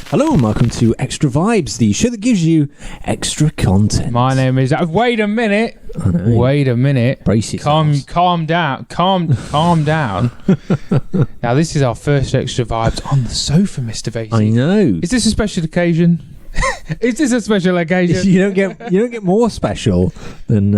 Hello and welcome to Extra Vibes, the show that gives you extra content. My name is... Wait a minute. Wait a minute. Brace yourselves. Calm down. Calm down. Now, this is our first Extra Vibes on the sofa, Mr. Vasey. I know. Is this a special occasion? Is this a special occasion? You don't get more special than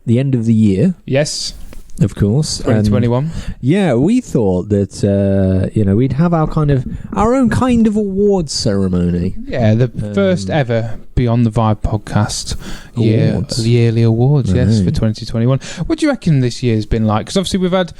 the end of the year. Yes. Of course. 2021. Yeah, we thought that we'd have our own kind of awards ceremony. Yeah, the first ever Beyond the Vibe podcast yearly awards, yes, for 2021. What do you reckon this year's been like? Because obviously we've had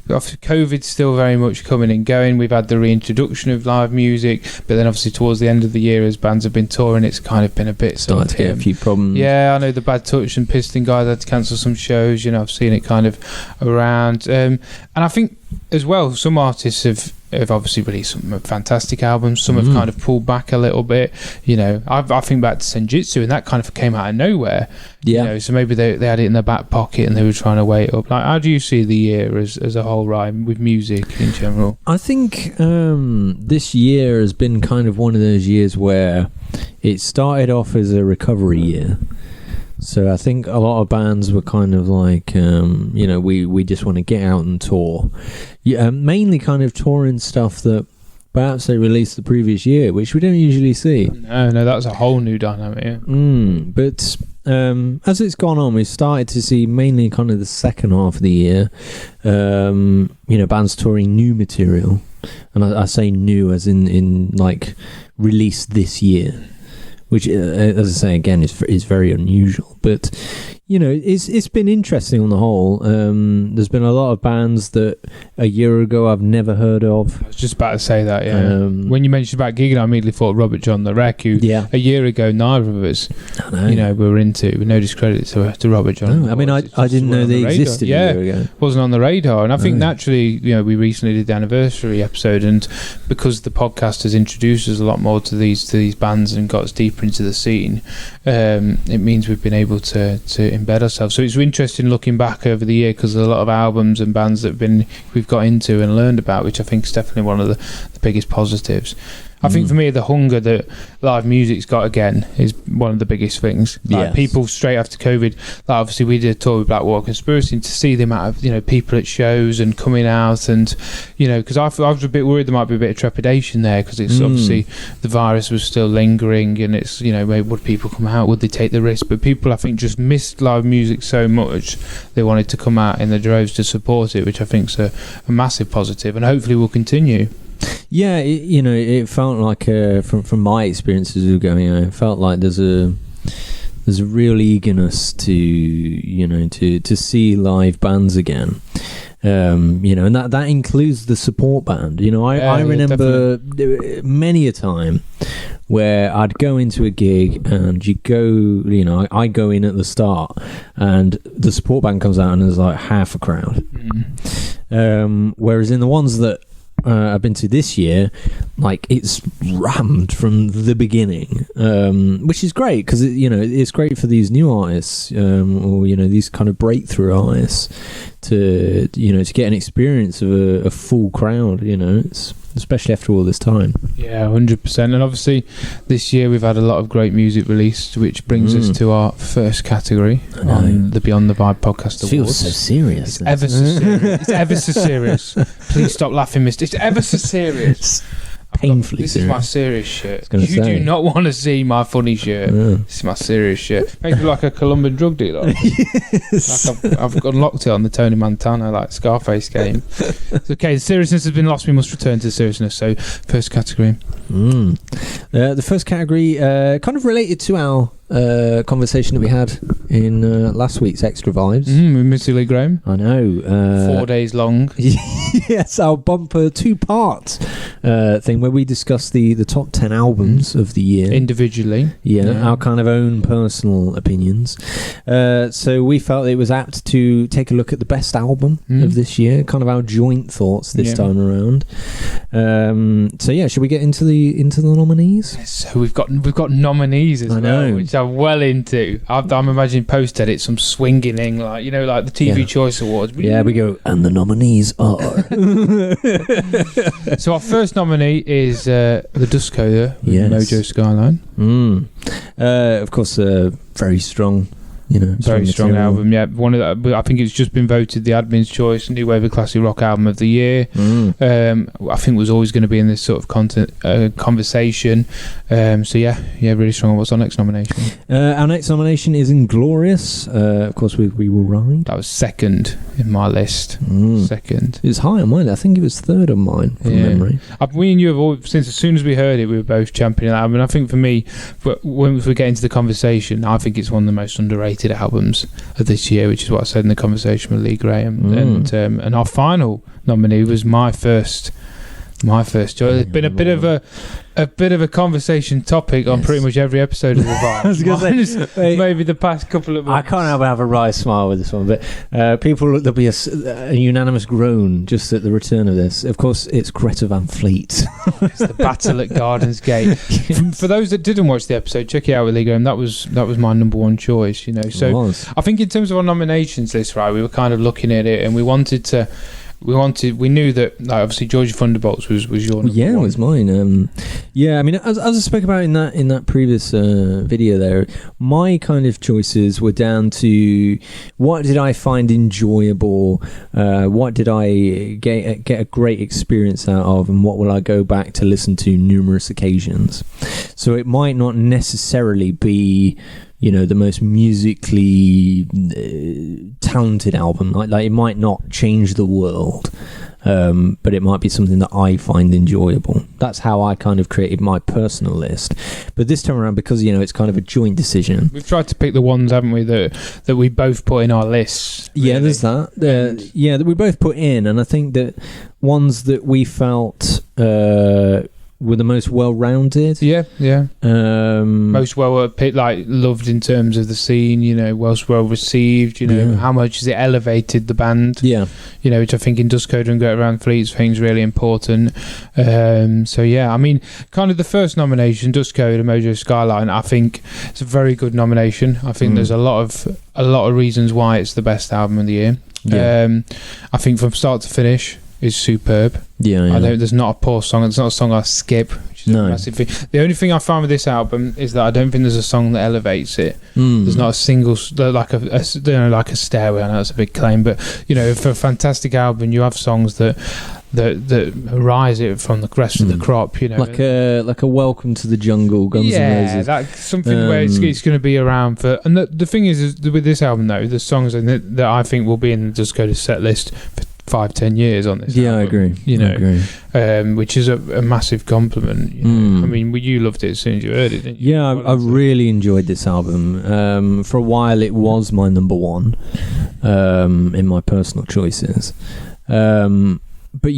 COVID's still very much coming and going. We've had the reintroduction of live music, but then obviously towards the end of the year, as bands have been touring, it's kind of been a bit starting to get a few problems. Yeah, I know the Bad Touch and Piston guys had to cancel some shows. I've seen it kind of around, and I think as well some artists have obviously released some fantastic albums. Some have kind of pulled back a little bit. I think back to Senjutsu, and that kind of came out of nowhere. Yeah. So maybe they had it in their back pocket and they were trying to wait up. Like, how do you see the year as a whole, Ryan, with music in general? I think this year has been kind of one of those years where it started off as a recovery year. So I think a lot of bands were kind of like, we just want to get out and tour. Yeah, mainly kind of touring stuff that perhaps they released the previous year, which we don't usually see. No, that's a whole new dynamic. Yeah. But as it's gone on, we've started to see mainly kind of the second half of the year, bands touring new material. And I say new as in like released this year. Which, as I say again, is very unusual. But it's been interesting on the whole. There's been a lot of bands that a year ago I've never heard of. I was just about to say that. Yeah. When you mentioned about gigging, I immediately thought Robert John the Wreck, who a year ago neither of us, were into. With no discredit to Robert John. No, I mean, I didn't know they existed a year ago. Wasn't on the radar, and I think naturally, we recently did the anniversary episode, and because the podcast has introduced us a lot more to these bands and got us deeper into the scene, it means we've been able to embed ourselves. So it's interesting looking back over the year, because there's a lot of albums and bands that we've got into and learned about, which I think is definitely one of the biggest positives. I think for me, the hunger that live music's got again is one of the biggest things. Like people straight after COVID, like obviously we did a tour with Black Water Conspiracy, and to see the amount of people at shows and coming out, and because I was a bit worried there might be a bit of trepidation there, because it's obviously the virus was still lingering, and it's would people come out, would they take the risk? But people I think just missed live music so much they wanted to come out in the droves to support it, which I think is a massive positive, and hopefully will continue. Yeah, it felt like from my experiences of going, it felt like there's a real eagerness to see live bands again. And that includes the support band. I remember many a time where I'd go into a gig and you go, I go in at the start and the support band comes out and there's like half a crowd. Whereas in the ones that I've been to this year, like it's rammed from the beginning, which is great because it's great for these new artists or these kind of breakthrough artists to get an experience of a full crowd. It's especially after all this time. Yeah, 100%. And obviously this year we've had a lot of great music released, which brings us to our first category on the Beyond the Vibe podcast awards. It feels so serious. It's ever so serious. It's ever so serious. Please stop laughing, mister. It's ever so serious. Painfully this serious. is my serious shirt. You do not want to see my funny shirt. This is my serious shirt. Makes me like a Colombian drug dealer. Yes. Like I've unlocked it on the Tony Montana like Scarface game. It's okay, the seriousness has been lost. We must return to the seriousness. So first category. The first category kind of related to our conversation that we had in last week's Extra Vibes. With Missy Lee Graham. I know. 4 days long. Yes, our bumper 2-part thing where we discussed the top 10 albums of the year. Individually. Yeah, our kind of own personal opinions. So we felt it was apt to take a look at the best album of this year, kind of our joint thoughts this time around. So yeah, should we get into the into the nominees? So we've got nominees as well, which I'm well into. I'm imagining post edit some swinging thing, like like the TV Choice Awards. Yeah, we go, and the nominees are. So our first nominee is the Dust Coder, Mojo Skyline. Of course, very strong. Very strong album. Yeah, one of the, I think it's just been voted the Admin's Choice New Wave of Classic Rock Album of the Year. I think was always going to be in this sort of conversation. So really strong. What's our next nomination? Our next nomination is Inglorious. Of course, We Will Ride. That was second in my list. Second. It was high on mine. I think it was third on mine from memory. We and you have all, since as soon as we heard it, we were both championing that album. And I think for me, when we get into the conversation, I think it's one of the most underrated albums of this year, which is what I said in the conversation with Lee Graham. And our final nominee was my first choice. It's been a bit of a conversation topic on pretty much every episode of the Vibe. I was going to say, maybe the past couple of months. I can't help but have a wry smile with this one, but there'll be a unanimous groan just at the return of this. Of course, it's Greta Van Fleet. It's the Battle at Gardens Gate. For those that didn't watch the episode, check it out with Lee Graham. That was my number one choice. So I think in terms of our nominations list, right, we were kind of looking at it, and we knew that obviously Georgia Thunderbolts was your number one. It was mine. I mean, as I spoke about in that previous video there, my kind of choices were down to what did I find enjoyable, what did I get a great experience out of, and what will I go back to listen to numerous occasions. So it might not necessarily be the most musically talented album. Like it might not change the world, but it might be something that I find enjoyable. That's how I kind of created my personal list. But this time around, because it's kind of a joint decision, we've tried to pick the ones, haven't we, that we both put in our lists. Really. Yeah, there's that. That we both put in, and I think that ones that we felt were the most well-rounded. Most loved in terms of the scene, well received, how much has it elevated the band, which I think in Dust Coder and Go Around Fleet's thing's really important. I mean, kind of the first nomination, Dust Coder, Mojo Skyline, I think it's a very good nomination. I think there's a lot of reasons why it's the best album of the year. I think from start to finish is superb. There's not a poor song. It's not a song I skip, which is a massive thing. The only thing I find with this album is that I don't think there's a song that elevates it. There's not a single like a Stairway. I know that's a big claim, but for a fantastic album, you have songs that rise it from the rest of the crop. Like a Welcome to the Jungle, Guns N' Roses. Like something where it's going to be around for. And the thing is with this album though, the songs that I think will be in the Just Go to set list for 5-10 years on this album, I agree. Which is a massive compliment. I mean, you loved it as soon as you heard it, didn't you? I really enjoyed this album. For a while it was my number one in my personal choices, but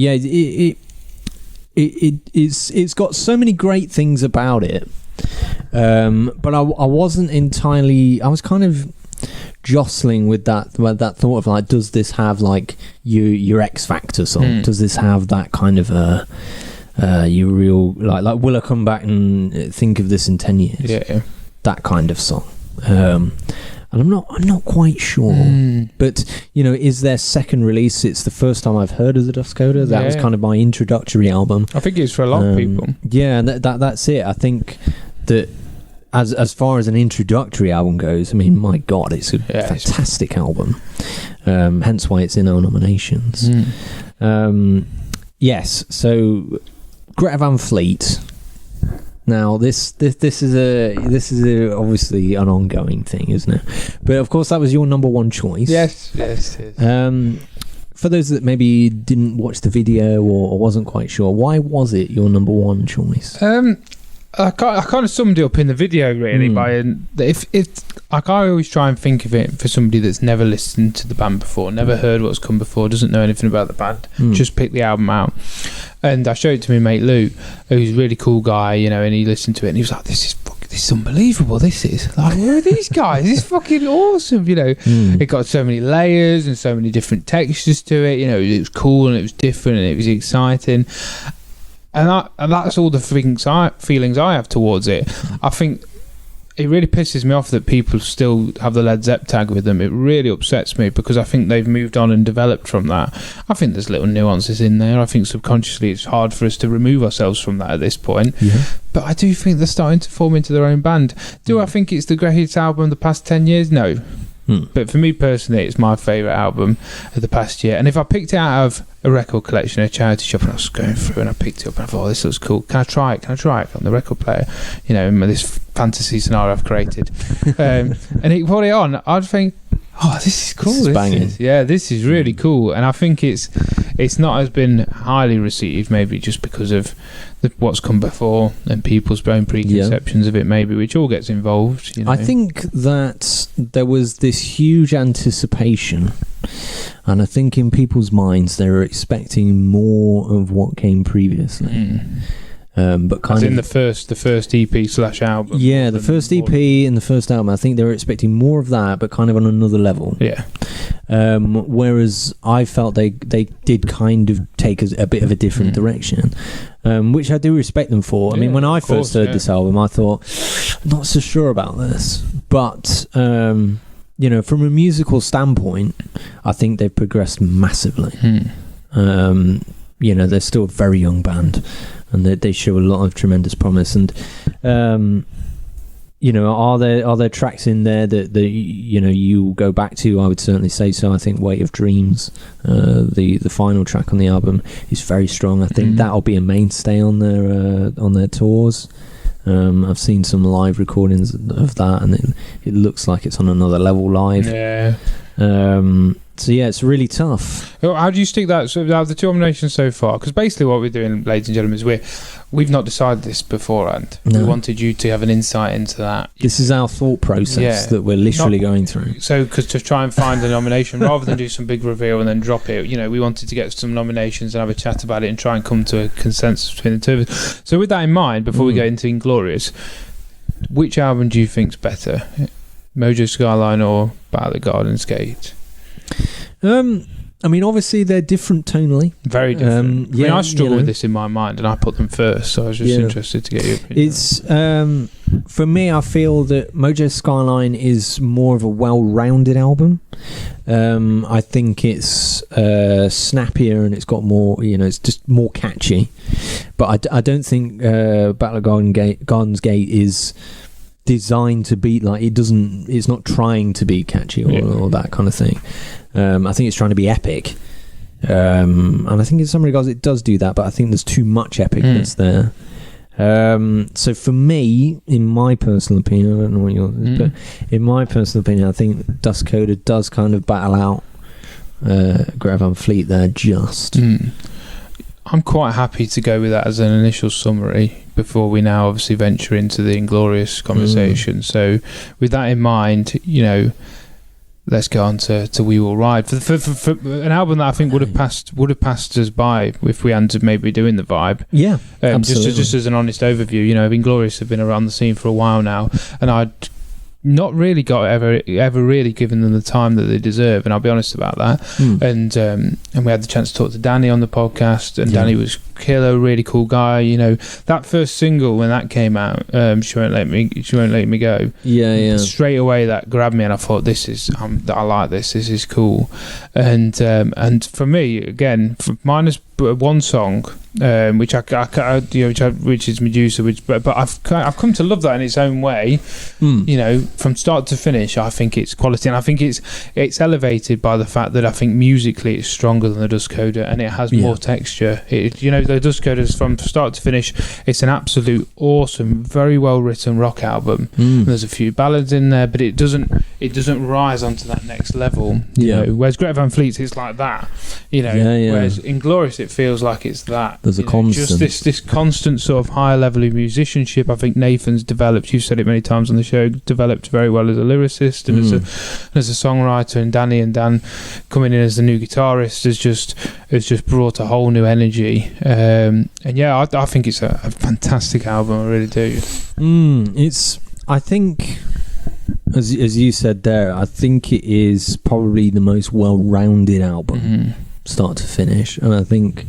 it's got so many great things about it, but I wasn't entirely, I was kind of jostling with that thought of like, does this have like your X Factor song? Does this have that kind of your real like will I come back and think of this in 10 years? That kind of song. And I'm not quite sure, but is their second release? It's the first time I've heard of the Dust Coder. That was kind of my introductory album. I think it's for a lot of people. Yeah, and that's it. I think that as far as an introductory album goes, I mean, my God, it's a fantastic album. Hence why it's in our nominations. Yes, so Greta Van Fleet. Now this is obviously an ongoing thing, isn't it? But of course, that was your number one choice. Yes. For those that maybe didn't watch the video or wasn't quite sure, why was it your number one choice? I kind of summed it up in the video really by if like I always try and think of it for somebody that's never listened to the band before, never heard what's come before, doesn't know anything about the band, just pick the album out. And I showed it to my mate Lou, who's a really cool guy, and he listened to it and he was like, this is unbelievable, this is like, where are these guys? This is fucking awesome, It got so many layers and so many different textures to it, it was cool and it was different and it was exciting. and that's all the feelings I have towards it. I think it really pisses me off that people still have the Led Zepp tag with them. It really upsets me because I think they've moved on and developed from that. I think there's little nuances in there. I think subconsciously it's hard for us to remove ourselves from that at this point. Yeah. But I do think they're starting to form into their own band. Do I think it's the greatest album of the past 10 years? No. But for me personally, it's my favourite album of the past year. And if I picked it out of a record collection at a charity shop and I was going through and I picked it up and I thought, oh, this looks cool, can I try it on the record player, in this fantasy scenario I've created, and it put it on, I'd think, oh, this is cool, this is really cool. And I think it's not as been highly received, maybe just because of what's come before and people's own preconceptions of it, maybe, which all gets involved. I think that there was this huge anticipation, and I think in people's minds they were expecting more of what came previously. But kind of the first EP/album. Yeah, the first EP and the first album. I think they were expecting more of that, but kind of on another level. Yeah. Whereas I felt they did kind of take a bit of a different direction, which I do respect them for. I mean, when I first heard this album, I thought, not so sure about this, but from a musical standpoint, I think they've progressed massively. They're still a very young band, and they show a lot of tremendous promise. And are there tracks in there that you go back to? I would certainly say so. I think Weight of Dreams, the final track on the album, is very strong. I think that'll be a mainstay on their tours. I've seen some live recordings of that, and it looks like it's on another level live. Yeah. So yeah, it's really tough. How do you stick that? So out of the two nominations so far, because basically what we're doing, ladies and gentlemen, is we've not decided this beforehand. No. We wanted you to have an insight into that. This is our thought process that we're literally going through. So, because to try and find a nomination, rather than do some big reveal and then drop it, we wanted to get some nominations and have a chat about it and try and come to a consensus between the two of us. So with that in mind, before we get into Inglorious, which album do you think's better, Mojo Skyline or Battle at the Garden's Gate? I mean, obviously they're different tonally. Very different. I struggle with this in my mind, and I put them first, so I was just interested to get your opinion. It's for me, I feel that Mojo Skyline is more of a well-rounded album. I think it's snappier and it's got more, it's just more catchy. But I don't think Battle of Garden's Gate is designed to be like it's not trying to be catchy or that kind of thing. I think it's trying to be epic, and I think in some regards it does do that, but I think there's too much epicness there. So for me, in my personal opinion, I don't know what yours is, but in my personal opinion, I think Dust Coder does kind of battle out Greta Van Fleet there just. I'm quite happy to go with that as an initial summary before we now obviously venture into the Inglorious conversation. So with that in mind, let's go on to We Will Ride for an album that I think would have passed us by if we hadn't maybe doing the vibe. Yeah, absolutely. Just as an honest overview, Inglorious have been around the scene for a while now, and I'd not really got ever really given them the time that they deserve, and I'll be honest about that. And we had the chance to talk to Danny on the podcast, and Danny was killer, really cool guy. That first single when that came out, She Won't Let Me Go. Yeah. Straight away that grabbed me, and I thought, I like this. This is cool. And for me, again, minus one song, which is Medusa, but I've come to love that in its own way. From start to finish, I think it's quality, and I think it's elevated by the fact that I think musically it's stronger than the Dust Coder, and it has more texture. The Dust Coder, from start to finish, it's an absolute awesome, very well written rock album. There's a few ballads in there, but it doesn't rise onto that next level. Whereas Greta Van Fleet's, it's like that. Whereas Inglorious, it feels like it's that. There's a constant. Just this constant sort of higher level of musicianship. I think Nathan's developed, you've said it many times on the show, developed very well as a lyricist and as a songwriter, and Danny and Dan coming in as the new guitarist has just brought a whole new energy. I think it's a fantastic album. I really do. I think, as you said there, I think it is probably the most well-rounded album, start to finish, and I think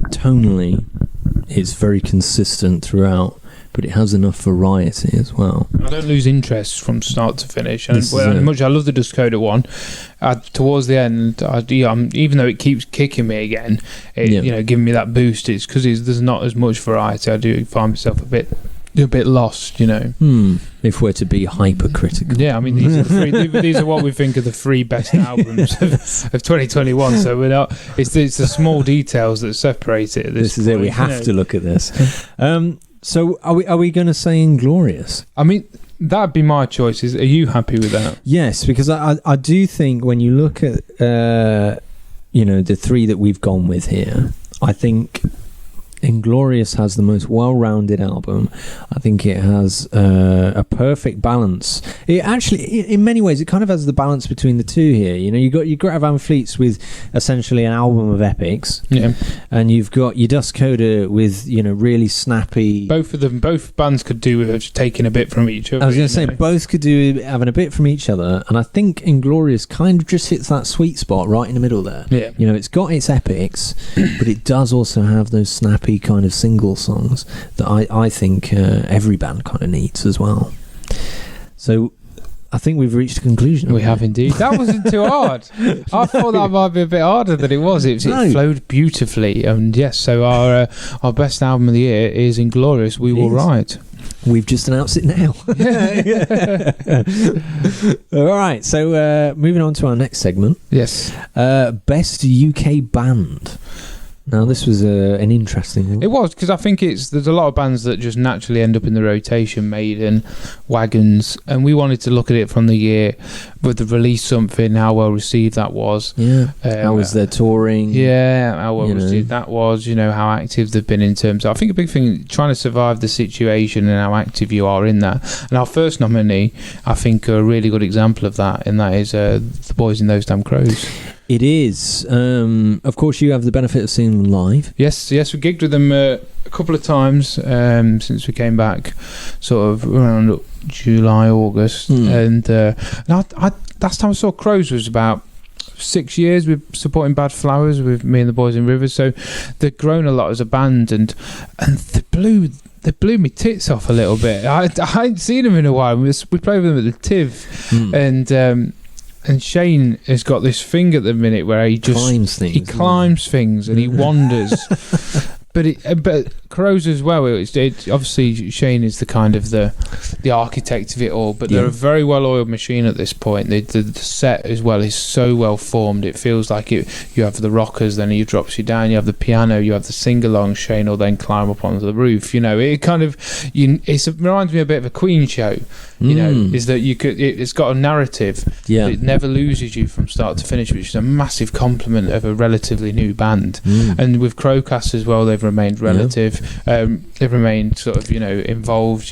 tonally, it's very consistent throughout, but it has enough variety as well. I don't lose interest from start to finish. And much I love the Dust Coder one, towards the end, even though it keeps kicking me again, giving me that boost, it's because there's not as much variety. I do find myself a bit lost, If we're to be hypercritical. Yeah, I mean, these are what we think are the 3 best albums of 2021. So we're not. It's the small details that separate it. This is it. We have to look at this. So are we going to say Inglorious? I mean, that'd be my choice. Are you happy with that? Yes, because I do think when you look at the 3 that we've gone with here, I think Inglorious has the most well-rounded album. I think it has a perfect balance. It actually, in many ways, it kind of has the balance between the two here. You've got your Greta Van Fleets with essentially an album of epics, and you've got your Dust Coder with really snappy. Both bands could do with taking a bit from each other. I was going to say both could do having a bit from each other, and I think Inglorious kind of just hits that sweet spot right in the middle there. Yeah, it's got its epics, but it does also have those snappy kind of single songs that I think every band kind of needs as well. So I think we've reached a conclusion. We have indeed. That wasn't too hard. I thought that might be a bit harder than it was. It flowed beautifully. And yes, so our best album of the year is Inglorious, We Will Ride. We've just announced it now. All right, so moving on to our next segment. Yes. Best UK band. Now, this was an interesting one. It was, because I think there's a lot of bands that just naturally end up in the rotation, Maiden, Wagons, and we wanted to look at it from the year with the release something, how well received that was. Yeah. How was their touring? Yeah, how well received that was, how active they've been in terms of, I think a big thing, trying to survive the situation and how active you are in that. And our first nominee, I think, a really good example of that, and that is The Boys in Those Damn Crows. It is. Of course, you have the benefit of seeing them live. Yes, we gigged with them a couple of times since we came back, sort of around July, August. And last time I saw Crows was about 6 years with supporting Bad Flowers with me and the Boys in Rivers. So they've grown a lot as a band, and they blew me tits off a little bit. I hadn't seen them in a while. We played with them at the TIV, and Shane has got this thing at the minute where he just climbs things and he wanders. But Crows as well. It obviously Shane is the kind of the architect of it all, but they're a very well-oiled machine at this point. The set as well is so well formed. It feels like you have the rockers, then he drops you down. You have the piano, you have the sing-along. Shane will then climb up onto the roof. It kind of it reminds me a bit of a Queen show. Is that it's got a narrative. Yeah, it never loses you from start to finish, which is a massive compliment of a relatively new band. And with Crowcast as well, they've remained relative. They've remained sort of involved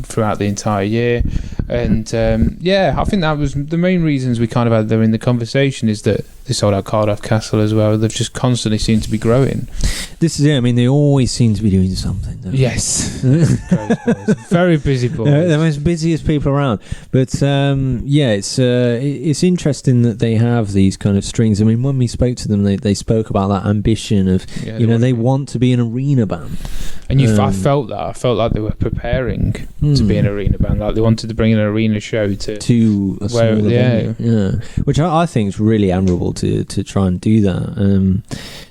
throughout the entire year, and I think that was the main reasons we kind of had them in the conversation, is that they sold out Cardiff Castle as well. They've just constantly seemed to be growing. This is it. I mean, they always seem to be doing something. Yes. Very busy boys. The most busiest people around. But it's interesting that they have these kind of strings. I mean, when we spoke to them, they spoke about that ambition of, they want to be an arena band. And I felt that. I felt like they were preparing to be an arena band. Like they wanted to bring an arena show to a smaller venue. Yeah. Which I think is really admirable to try and do that.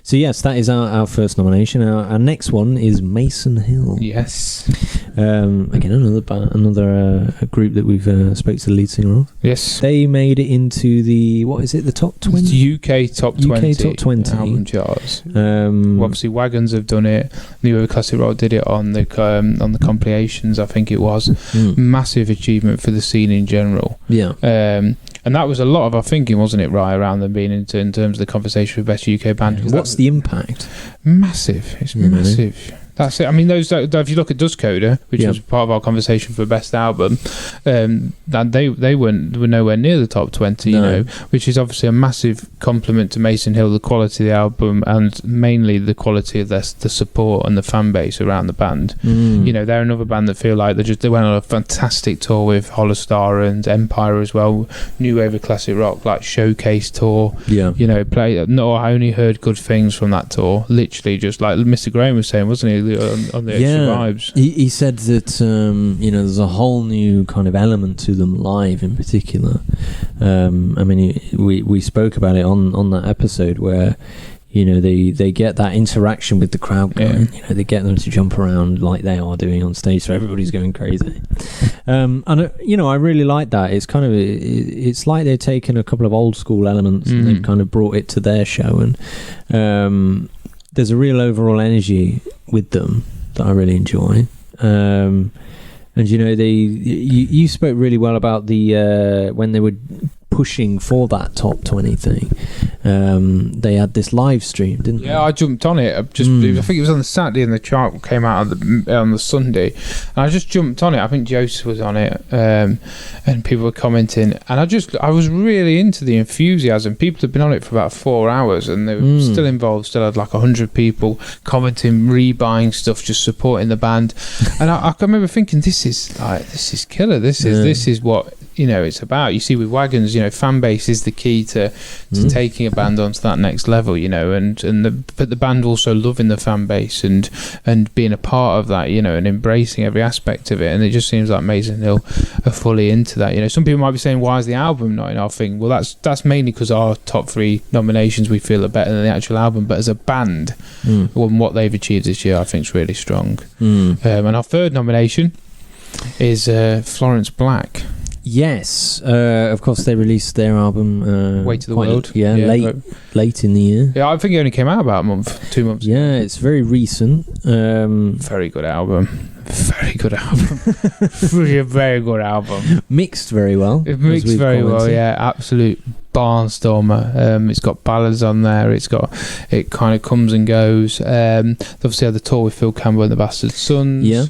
So yes, that is our first nomination. Our next one is Mason Hill. Yes. Again, another group that we've spoke to the lead singer of. Yes. They made it into the top 20? UK top 20 album charts. Obviously, Wagons have done it. New Wave Classic Rock did it on the compilations. I think it was massive achievement for the scene in general. Yeah. And that was a lot of our thinking, wasn't it, right, around them being in terms of the conversation with best UK band. What's the impact? Massive. It's massive. That's it. I mean, those. If you look at Dust Coder, which was part of our conversation for best album, that they were nowhere near the top 20. You know, which is obviously a massive compliment to Mason Hill, the quality of the album, and mainly the quality of the support and the fan base around the band. You know, they're another band that feel like they went on a fantastic tour with Holostar and Empire as well, New Wave of Classic Rock, like showcase tour. Yeah, you know, I only heard good things from that tour. Literally, just like Mr. Graham was saying, wasn't he, on the Extra Vibes? He said that you know, there's a whole new kind of element to them live, in particular. I mean, we spoke about it on that episode where, you know, they get that interaction with the crowd going. You know, they get them to jump around like they are doing on stage, so everybody's going crazy. And you know, I really like that. It's kind of it's like they're taking a couple of old school elements and they've kind of brought it to their show, and there's a real overall energy with them that I really enjoy. And you know, you spoke really well about the when they were pushing for that top 20 thing. They had this live stream, didn't they? Yeah, I jumped on it. I think it was on the Saturday and the chart came out on the Sunday, and I just jumped on it. I think Joseph was on it, and people were commenting, and I was really into the enthusiasm. People had been on it for about 4 hours, and they were still involved. Still had like 100 people commenting, rebuying stuff, just supporting the band. And I remember thinking, this is killer. This is what, you know, it's about. You see with Wagons, you know, fan base is the key to taking a band onto that next level, you know, but the band also loving the fan base and being a part of that, you know, and embracing every aspect of it. And it just seems like Mason Hill are fully into that. You know, some people might be saying, why is the album not in our thing? Well, that's mainly because our top 3 nominations we feel are better than the actual album, but as a band, what they've achieved this year I think is really strong. And our 3rd nomination is Florence Black. Yes, of course they released their album Way to the World. Late in the year. Yeah, I think it only came out about 2 months. Yeah, it's very recent. Very good album. Very good album. Very good album. Mixed very well. It mixed very well, yeah. Absolute barnstormer. It's got ballads on there. It kind of comes and goes. They obviously had the tour with Phil Campbell and the Bastard Sons. Yeah.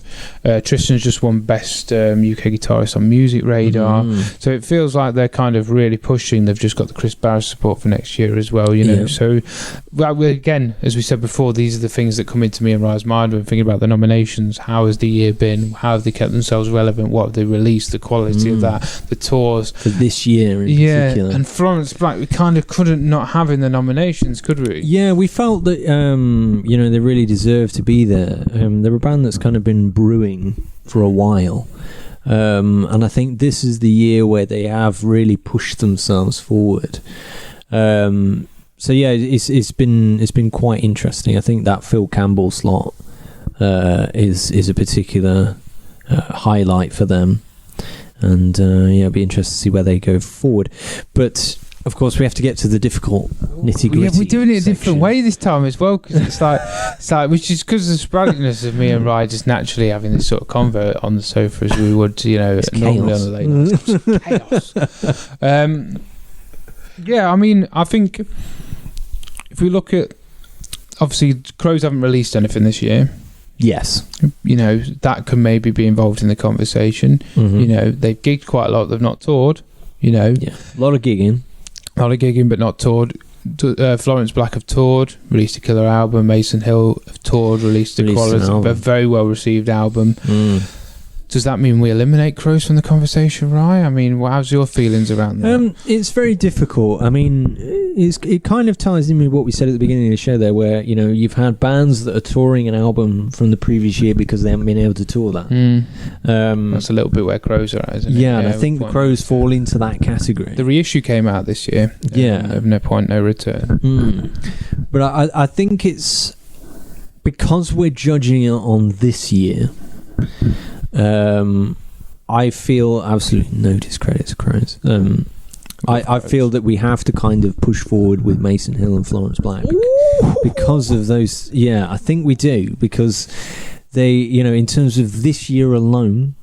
Tristan's just won best UK guitarist on Music Radar. So it feels like they're kind of really pushing. They've just got the Chris Barris support for next year as well, you know. Yeah. So, again, as we said before, these are the things that come into me and Ryan's mind when thinking about the nominations. How has the year been? How have they kept themselves relevant? What have they released? The quality of that, the tours for this year in particular. And Florence Black, we kind of couldn't not have in the nominations, could we? Yeah, we felt that you know, they really deserve to be there. They're a band that's kind of been brewing for a while, and I think this is the year where they have really pushed themselves forward. So yeah, it's been quite interesting. I think that Phil Campbell slot is a particular highlight for them, and it'll be interesting to see where they go forward. But of course, we have to get to the difficult nitty-gritty. Yeah, we're doing it a different way this time as well, because it's like, which is because of the sporadicness of me and Ryan just naturally having this sort of convert on the sofa as we would, you know, normally on the late nights. Chaos. Yeah, I mean, I think if we look at, obviously, Crows haven't released anything this year. Yes. You know, that could maybe be involved in the conversation. You know, they've gigged quite a lot, they've not toured, you know. Yeah, a lot of gigging. But not toured. Florence Black have toured, released a killer album. Mason Hill have toured, released a quality, a very well received album. Does that mean we eliminate Crows from the conversation, Ryan? I mean, how's your feelings around that? It's very difficult. I mean, it kind of ties in with what we said at the beginning of the show there, where, you know, you've had bands that are touring an album from the previous year because they haven't been able to tour that. That's a little bit where Crows are at, isn't it? Yeah, and I think the Crows fall into that category. The reissue came out this year. Of No Point, No Return. But I think it's because we're judging it on this year. I feel absolutely no discredit to Crows. I feel that we have to kind of push forward with Mason Hill and Florence Black because of those. Yeah, I think we do, because they, you know, in terms of this year alone,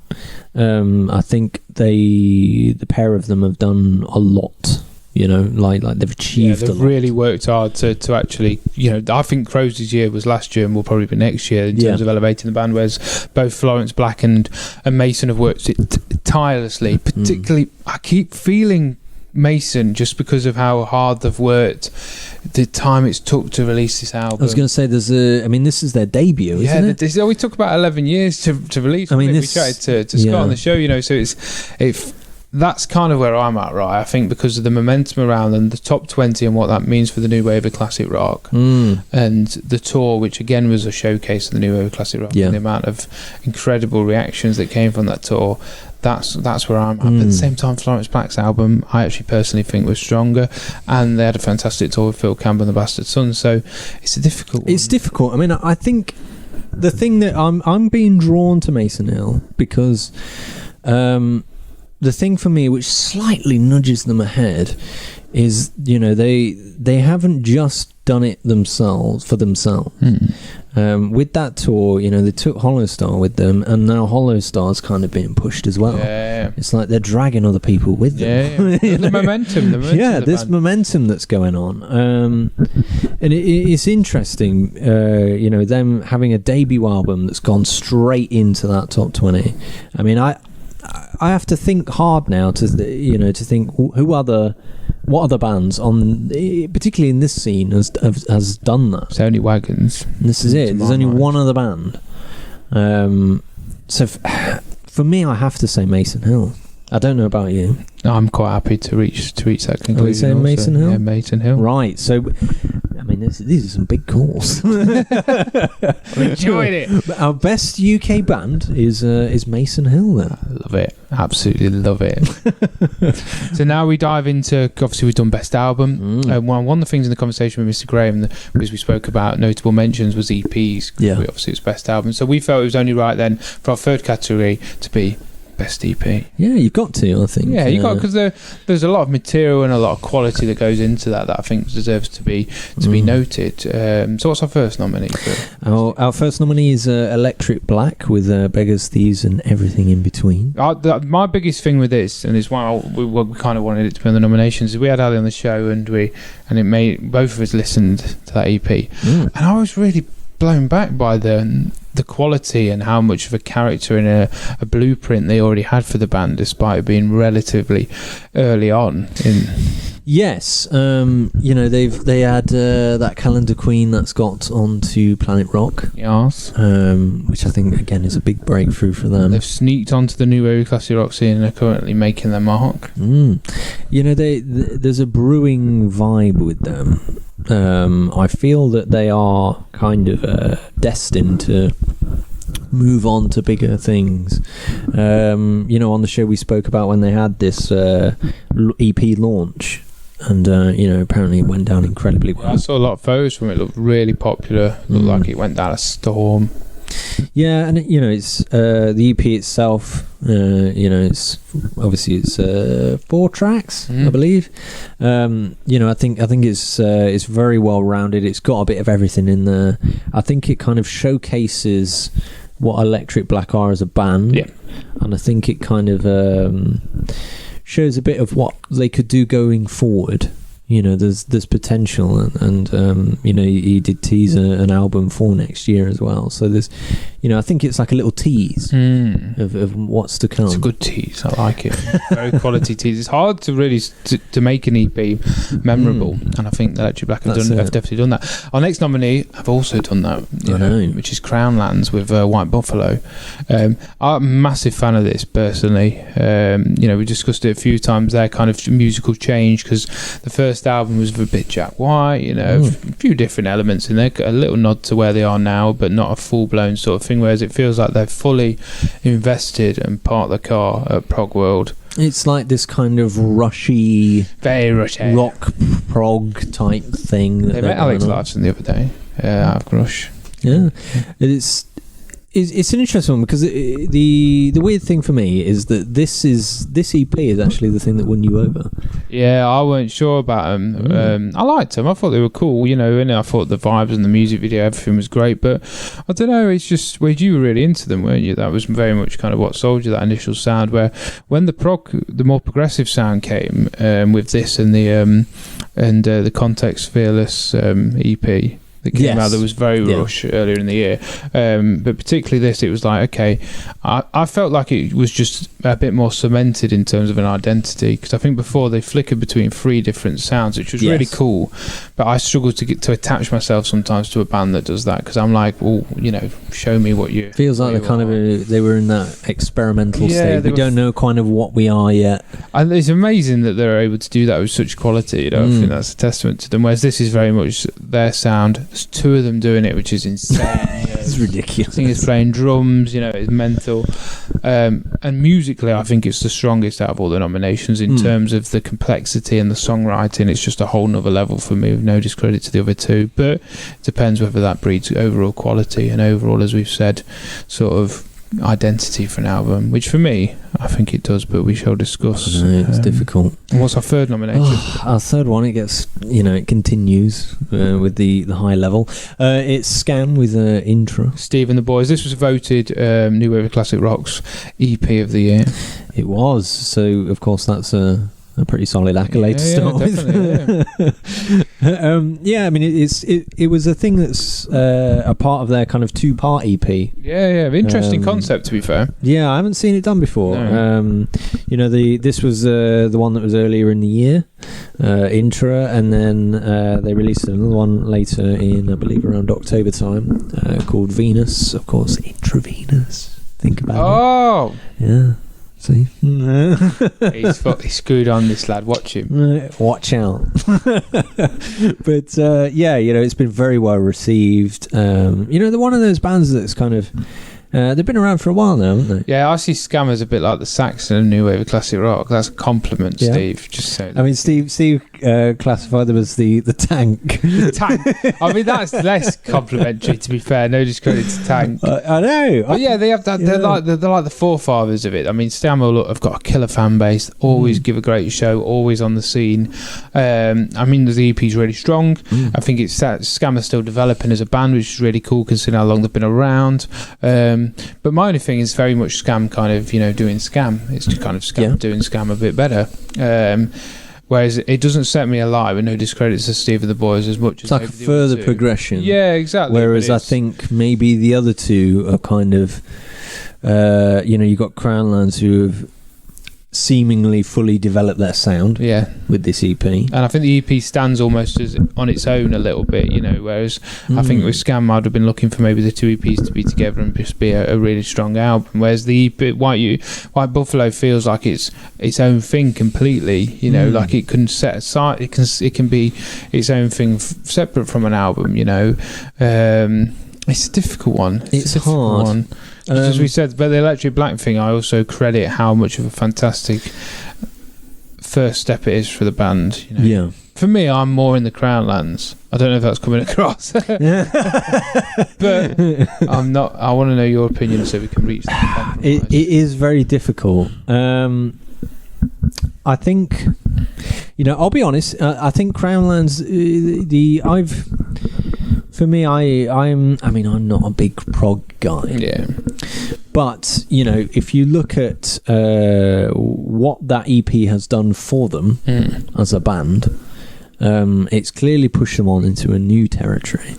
I think the pair of them have done a lot You know, like they've achieved. They've really worked hard to actually, you know, I think Crows' year was last year and will probably be next year in terms of elevating the band, whereas both Florence Black and Mason have worked it tirelessly. Particularly, I keep feeling Mason, just because of how hard they've worked, the time it's took to release this album. I was going to say, this is their debut, isn't it? We took about 11 years to release. We chatted to Scott on the show, you know, so that's kind of where I'm at, right? I think because of the momentum around and the top 20 and what that means for the new wave of classic rock, and the tour, which again was a showcase of the new wave of classic rock, and the amount of incredible reactions that came from that tour. That's where I'm at. But at the same time, Florence Black's album, I actually personally think was stronger, and they had a fantastic tour with Phil Campbell and the Bastard Sons. So it's a difficult one. It's difficult. I mean, I think the thing that I'm being drawn to Mason Hill because the thing for me which slightly nudges them ahead is, you know, they haven't just done it for themselves. With that tour, you know, they took Hollow Star with them, and now Hollow Star's kind of being pushed as well. It's like they're dragging other people with them. The momentum this momentum that's going on, and it's interesting, you know, them having a debut album that's gone straight into that top 20. I mean, I have to think hard now to think what other bands particularly in this scene has done that. It's only Wagons. This is it. There's only one other band. So for me, I have to say Mason Hill. I don't know about you. I'm quite happy to reach that conclusion. Are we saying Mason Hill? Yeah, Mason Hill. Right. So, I mean, these are some big calls. I'm enjoying it. Our best UK band is Mason Hill. Then I love it. Absolutely love it. So now we dive into, obviously we've done best album. One of the things in the conversation with Mr. Graham, as we spoke about notable mentions, was EPs. Yeah. Obviously it's best album. So we felt it was only right then for our third category to be best EP. Yeah, you've got to, I think. Yeah, you got, because there's a lot of material and a lot of quality that goes into that I think deserves to be noted. So what's our first nominee? Our first nominee is Electric Black with Beggars, Thieves and Everything in Between. My biggest thing with this, and it's why we kind of wanted it to be on the nominations, is we had Ali on the show and it made both of us listened to that EP, and I was really blown back by the quality and how much of a character and a blueprint they already had for the band, despite it being relatively early on in. Yes, you know, they had that Calendar Queen that's got onto Planet Rock. Yes. Which I think again is a big breakthrough for them. They've sneaked onto the new wave classic rock scene and are currently making their mark. You know, there's a brewing vibe with them. I feel that they are kind of destined to move on to bigger things. You know, on the show we spoke about when they had this EP launch, and you know, apparently it went down incredibly well. I saw a lot of photos from it. It looked really popular. Looked like it went down a storm. Yeah, and you know, it's the EP itself. You know, it's 4 tracks, I believe. You know, I think it's very well rounded. It's got a bit of everything in there. I think it kind of showcases what Electric Black are as a band, and I think it kind of shows a bit of what they could do going forward. You know, there's potential, and you know, he did tease an album for next year as well. So there's, you know, I think it's like a little tease of what's to come. It's a good tease. I like it. Very quality tease. It's hard to really to make an EP memorable, and I think that Electric Black have definitely done that. Our next nominee have also done that, you know, which is Crownlands with White Buffalo. I'm a massive fan of this personally. You know, we discussed it a few times. Their kind of musical change, because the first album was a bit Jack White, you know, a few different elements in there, a little nod to where they are now, but not a full-blown sort of thing, whereas it feels like they've fully invested and parked the car at Prog World. It's like this kind of very rushy rock prog type thing. They met Alex Lifeson the other day out of Rush. Yeah, it's an interesting one because the weird thing for me is that this EP is actually the thing that won you over. Yeah, I weren't sure about them. I liked them. I thought they were cool, you know, and I thought the vibes and the music video, everything was great. But I don't know, it's just you were really into them, weren't you? That was very much kind of what sold you, that initial sound. Where when the more progressive sound came with this and the Context Fearless EP. That came out that was very Rush earlier in the year, but particularly this, it was like, okay, I felt like it was just a bit more cemented in terms of an identity, because I think before they flickered between 3 different sounds, which was really cool, but I struggled to attach myself sometimes to a band that does that, because I'm like, well, you know, show me what you feels like they were in that experimental state. We don't know kind of what we are yet, and it's amazing that they're able to do that with such quality. You know, I think that's a testament to them, whereas this is very much their sound. There's 2 of them doing it, which is insane. It's ridiculous. Singer's playing drums, you know, it's mental. And musically, I think it's the strongest out of all the nominations in terms of the complexity and the songwriting. It's just a whole nother level for me, with no discredit to the other 2. But it depends whether that breeds overall quality and overall, as we've said, sort of identity for an album, which for me I think it does, but we shall discuss. It's difficult. What's our third nomination? Our third one, it gets, you know, it continues with the high level. It's Scam with Intra. Steve and the Boys. This was voted New Wave of Classic Rock's EP of the year. It was, so of course that's a pretty solid accolade to start with. I mean, it was a thing that's a part of their kind of 2-part EP. Interesting concept, to be fair. I haven't seen it done before. No. You know, this was the one that was earlier in the year, Intra, and then they released another one later in, I believe, around October time, called Venus, of course. Intravenous, think about it. See? He's screwed on, this lad. Watch him. Watch out. But you know, it's been very well received. You know, they're one of those bands that's kind of they've been around for a while now, haven't they? I see Scam as a bit like the Saxon of New Wave of Classic Rock. That's a compliment, Steve. Just so. I mean, Steve classified them as the Tank. The Tank. I mean, that's less complimentary, to be fair. No discredit to Tank. I know. But they have that. They're like the forefathers of it. I mean, Scam have got a killer fan base. Always give a great show. Always on the scene. I mean, the EP is really strong. I think Scam are still developing as a band, which is really cool considering how long they've been around. But my only thing is very much Scam kind of, you know, doing Scam. It's just kind of Scam doing Scam a bit better. Whereas it doesn't set me alight, with no discredit to Steve and the Boys, as much as it's like a further progression. Yeah, exactly. Whereas I think maybe the other 2 are kind of, you know, you've got Crownlands who have seemingly fully developed their sound with this EP, and I think the EP stands almost as on its own a little bit, you know, whereas I think with Scam I'd have been looking for maybe the 2 EPs to be together and just be a really strong album, whereas the EP White Buffalo feels like it's its own thing completely, you know, like it can set aside, it can be its own thing separate from an album, you know. It's a difficult one. It's a hard one. As we said, but the Electric Black thing, I also credit how much of a fantastic first step it is for the band. You know? Yeah. For me, I'm more in the Crownlands. I don't know if that's coming across, but I'm not. I want to know your opinion so we can reach that compromise. It is very difficult. I think, you know, I'll be honest. I think Crownlands. For me, I'm not a big prog guy. Yeah. But, you know, if you look at what that EP has done for them as a band, it's clearly pushed them on into a new territory.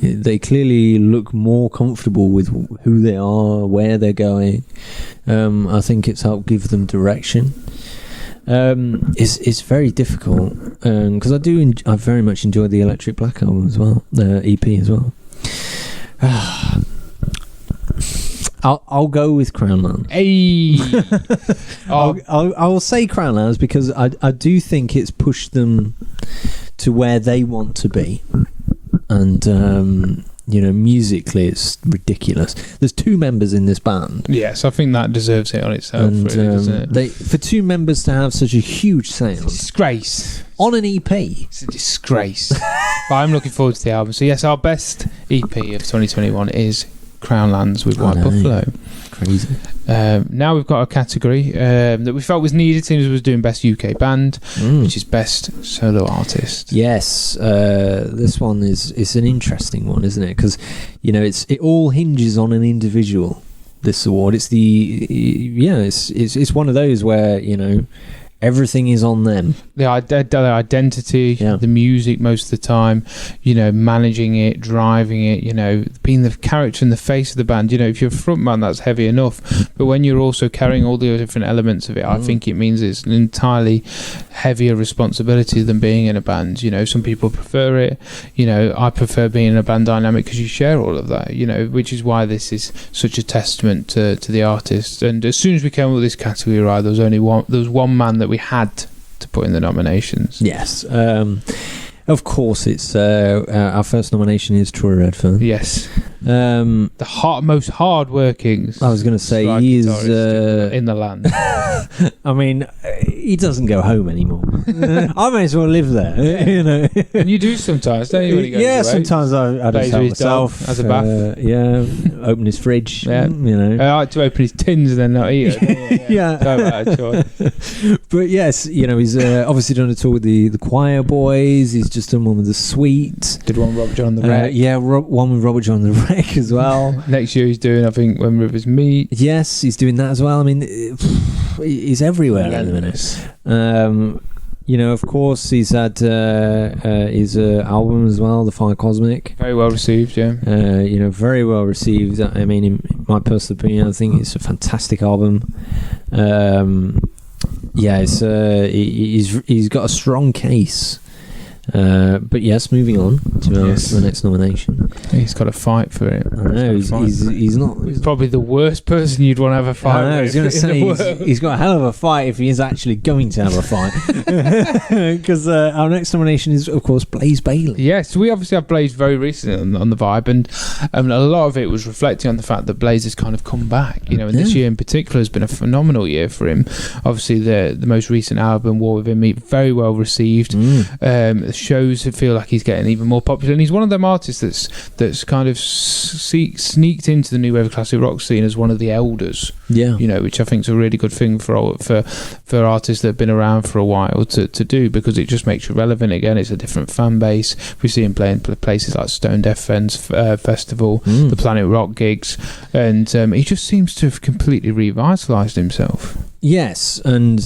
They clearly look more comfortable with who they are, where they're going. I think it's helped give them direction. It's very difficult because I very much enjoyed the Electric Black album as well, the EP as well. I'll go with Crownlands. Hey, I'll say Crownlands because I do think it's pushed them to where they want to be, and you know, musically it's ridiculous. There's 2 members in this band. Yes, I think that deserves it on itself, and, really, doesn't it? For 2 members to have such a huge sound, it's a disgrace on an EP. It's a disgrace. But I'm looking forward to the album. So yes, our best EP of 2021 is Crown Lands with White Buffalo. Crazy. Now we've got a category that we felt was needed. Seems was doing best UK band, which is best solo artist. Yes, this one is an interesting one, isn't it? Because it all hinges on an individual. This award, it's one of those where everything is on them. Their identity, the music most of the time, managing it, driving it, being the character and the face of the band. If you're a frontman, that's heavy enough. But when you're also carrying all the different elements of it, I think it means it's an entirely heavier responsibility than being in a band. Some people prefer it. I prefer being in a band dynamic because you share all of that, which is why this is such a testament to the artist. And as soon as we came up with this category, right, there was one man that we had to put in the nominations. Yes. Of course, it's our first nomination is Troy Redfern. Yes. Most hard-working. I was going to say he is in the land. I mean, he doesn't go home anymore. I may as well live there. And you do sometimes, don't you? When he goes away? Sometimes I just help myself. As a bath. Open his fridge. Yeah. I like to open his tins and then not eat it. But yes, he's obviously done a tour with the Choir Boys. He's just done one with the Sweet. Did one with Robert John on the Wreck. One with Robert John on the Wreck as well. Next year he's doing, I think, When Rivers Meet. Yes, he's doing that as well. I mean, he's everywhere at the minute. Of course, he's had his album as well, The Fire Cosmic. Very well received, yeah. Very well received. I mean, in my personal opinion, I think it's a fantastic album. He's got a strong case. But yes, moving on to the next nomination. He's got to fight for it. I know he's not. He's probably the worst person you'd want to have a fight with. I was going to say he's got a hell of a fight if he is actually going to have a fight. Because our next nomination is, of course, Blaze Bayley. Yes, we obviously have Blaze very recently on the Vibe, and a lot of it was reflecting on the fact that Blaze has kind of come back. And this year in particular has been a phenomenal year for him. Obviously, the most recent album, War Within Me, very well received. Shows feel like he's getting even more popular, and he's one of them artists that's kind of sneaked into the new wave classic rock scene as one of the elders. Which I think is a really good thing for artists that have been around for a while to do, because it just makes you relevant again. It's a different fan base. We see him playing places like Stone Deaf Festival, the Planet Rock gigs, and he just seems to have completely revitalised himself. Yes, and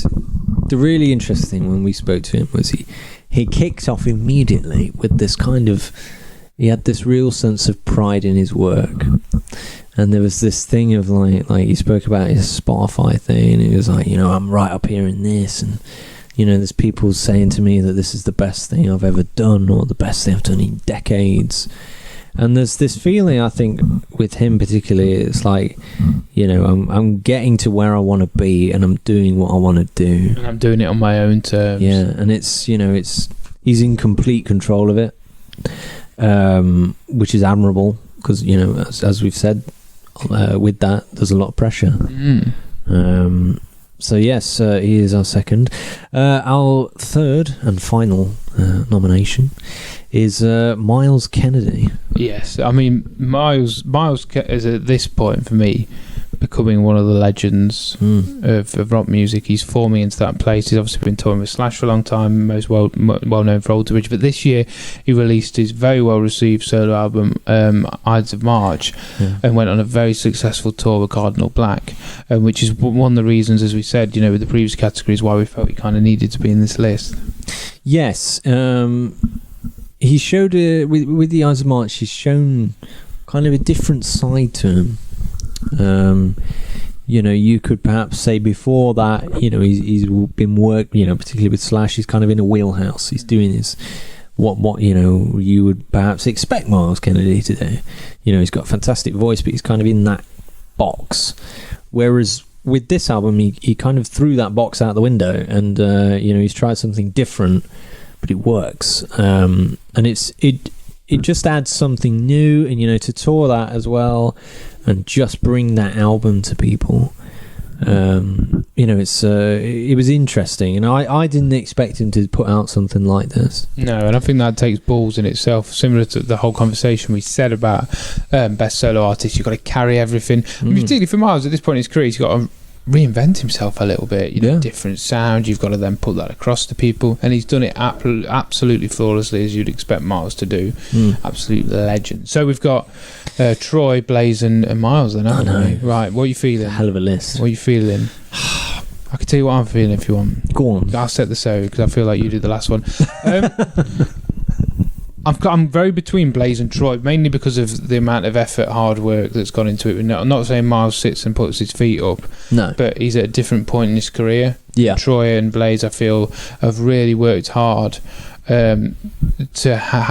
the really interesting thing when we spoke to him was he kicked off immediately with this he had this real sense of pride in his work. And there was this thing of like he spoke about his Spotify thing, and he was like, I'm right up here in this, and there's people saying to me that this is the best thing I've ever done, or the best thing I've done in decades. And there's this feeling, I think, with him particularly, it's like, I'm getting to where I want to be, and I'm doing what I want to do. And I'm doing it on my own terms. Yeah, and it's he's in complete control of it, which is admirable, because, as we've said, with that, there's a lot of pressure. So yes, he is our second. Our third and final nomination is Miles Kennedy. Yes, I mean Miles is at this point for me becoming one of the legends of rock music. He's forming into that place. He's obviously been touring with Slash for a long time, most well known for Alter Bridge, but this year he released his very well received solo album Ides of March, and went on a very successful tour with Cardinal Black, which is one of the reasons, as we said, with the previous categories, why we felt he kind of needed to be in this list. Yes. He showed with the Ides of March, he's shown kind of a different side to him. You could perhaps say before that, he's been working, particularly with Slash, he's kind of in a wheelhouse. He's doing his what you would perhaps expect Miles Kennedy to do. He's got a fantastic voice, but he's kind of in that box. Whereas with this album, he kind of threw that box out the window, and he's tried something different, but it works. And it just adds something new, and to tour that as well, and just bring that album to people. it was interesting, and I didn't expect him to put out something like this. No, and I think that takes balls in itself, similar to the whole conversation we said about best solo artist. You've got to carry everything. I mean, particularly for Miles at this point in his career, he's got to reinvent himself a little bit, different sound. You've got to then put that across to people, and he's done it absolutely flawlessly, as you'd expect Miles to do. Absolute legend. So we've got Troy, Blaze and Miles then, haven't we? Right, what are you feeling? Hell of a list. What are you feeling? I can tell you what I'm feeling if you want. Go on. I'll set the so because I feel like you did the last one. I'm very between Blaze and Troy, mainly because of the amount of effort, hard work that's gone into it. I'm not saying Miles sits and puts his feet up, no, but he's at a different point in his career. Yeah, Troy and Blaze, I feel, have really worked hard to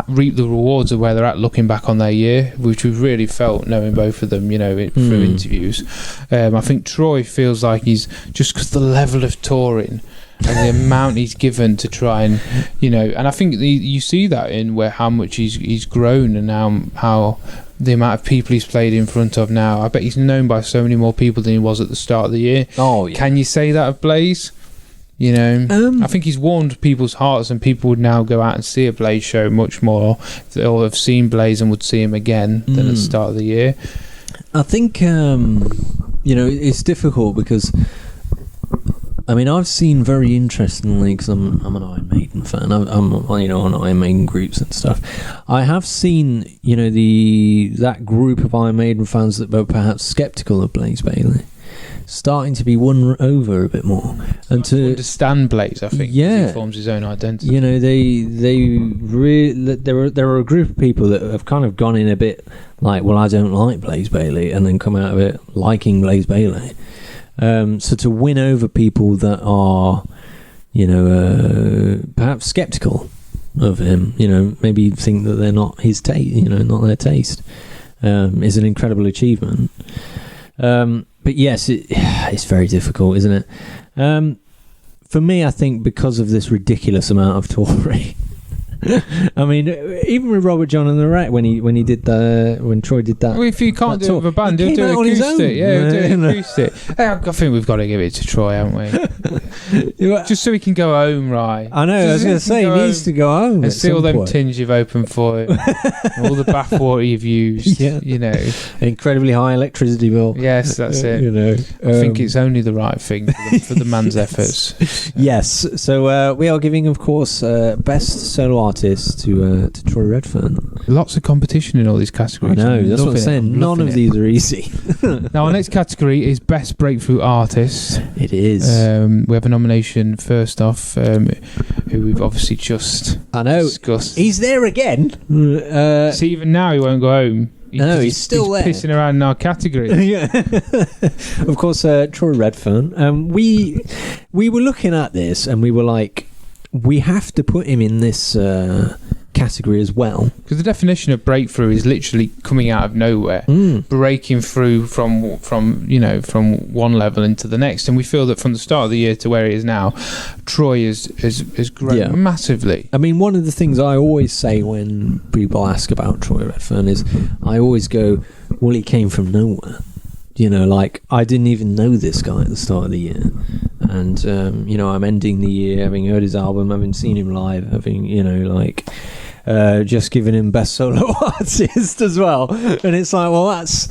reap the rewards of where they're at, looking back on their year, which we've really felt knowing both of them, through interviews. I think Troy feels like he's, just because the level of touring and the amount he's given to try and and I think you see that in how much he's grown, and how the amount of people he's played in front of now. I bet he's known by so many more people than he was at the start of the year. Oh yeah. Can you say that of Blaze? I think he's warmed people's hearts, and people would now go out and see a Blaze show much more, or have seen Blaze and would see him again than at the start of the year. I think it's difficult because I've seen, very interestingly, because I'm an Iron Maiden fan. I'm on Iron Maiden groups and stuff. I have seen that group of Iron Maiden fans that were perhaps skeptical of Blaze Bayley starting to be won over a bit more, and to understand Blaze, I think. Yeah, he forms his own identity. There are a group of people that have kind of gone in a bit like, well, I don't like Blaze Bayley, and then come out of it liking Blaze Bayley. So to win over people that are, perhaps skeptical of him, maybe think that they're not his taste, not their taste, is an incredible achievement. But yes, it's very difficult, isn't it? For me, I think because of this ridiculous amount of touring. Even with Robert John and the Rat, when Troy did that. Well, if you can't do it with a band, he'll do it acoustic. Yeah, he'll do it acoustic. Hey, I think we've got to give it to Troy, haven't we? Just so he can go home, right? I know. I was going to say, he needs to go home and see all them tins you've opened for him, all the bathwater you've used. Incredibly high electricity bill. Yes, that's it. I think it's only the right thing for the man's efforts. Yes. So we are giving, of course, best solo artist to Troy Redfern. Lots of competition in all these categories. I know, that's what I'm saying. None of these are easy. Now, our next category is Best Breakthrough Artist. It is. We have a nomination first off, who we've obviously just discussed. He's there again. See, even now he won't go home. He's still there. Pissing around in our category. Yeah. Of course, Troy Redfern. We were looking at this and we were like, we have to put him in this category as well, because the definition of breakthrough is literally coming out of nowhere, breaking through from one level into the next. And we feel that from the start of the year to where it is now, Troy has grown massively. One of the things I always say when people ask about Troy Redfern is, I always go, well, he came from nowhere. I didn't even know this guy at the start of the year. And, I'm ending the year having heard his album, having seen him live, having, just giving him best solo artist as well. And it's like, well, that's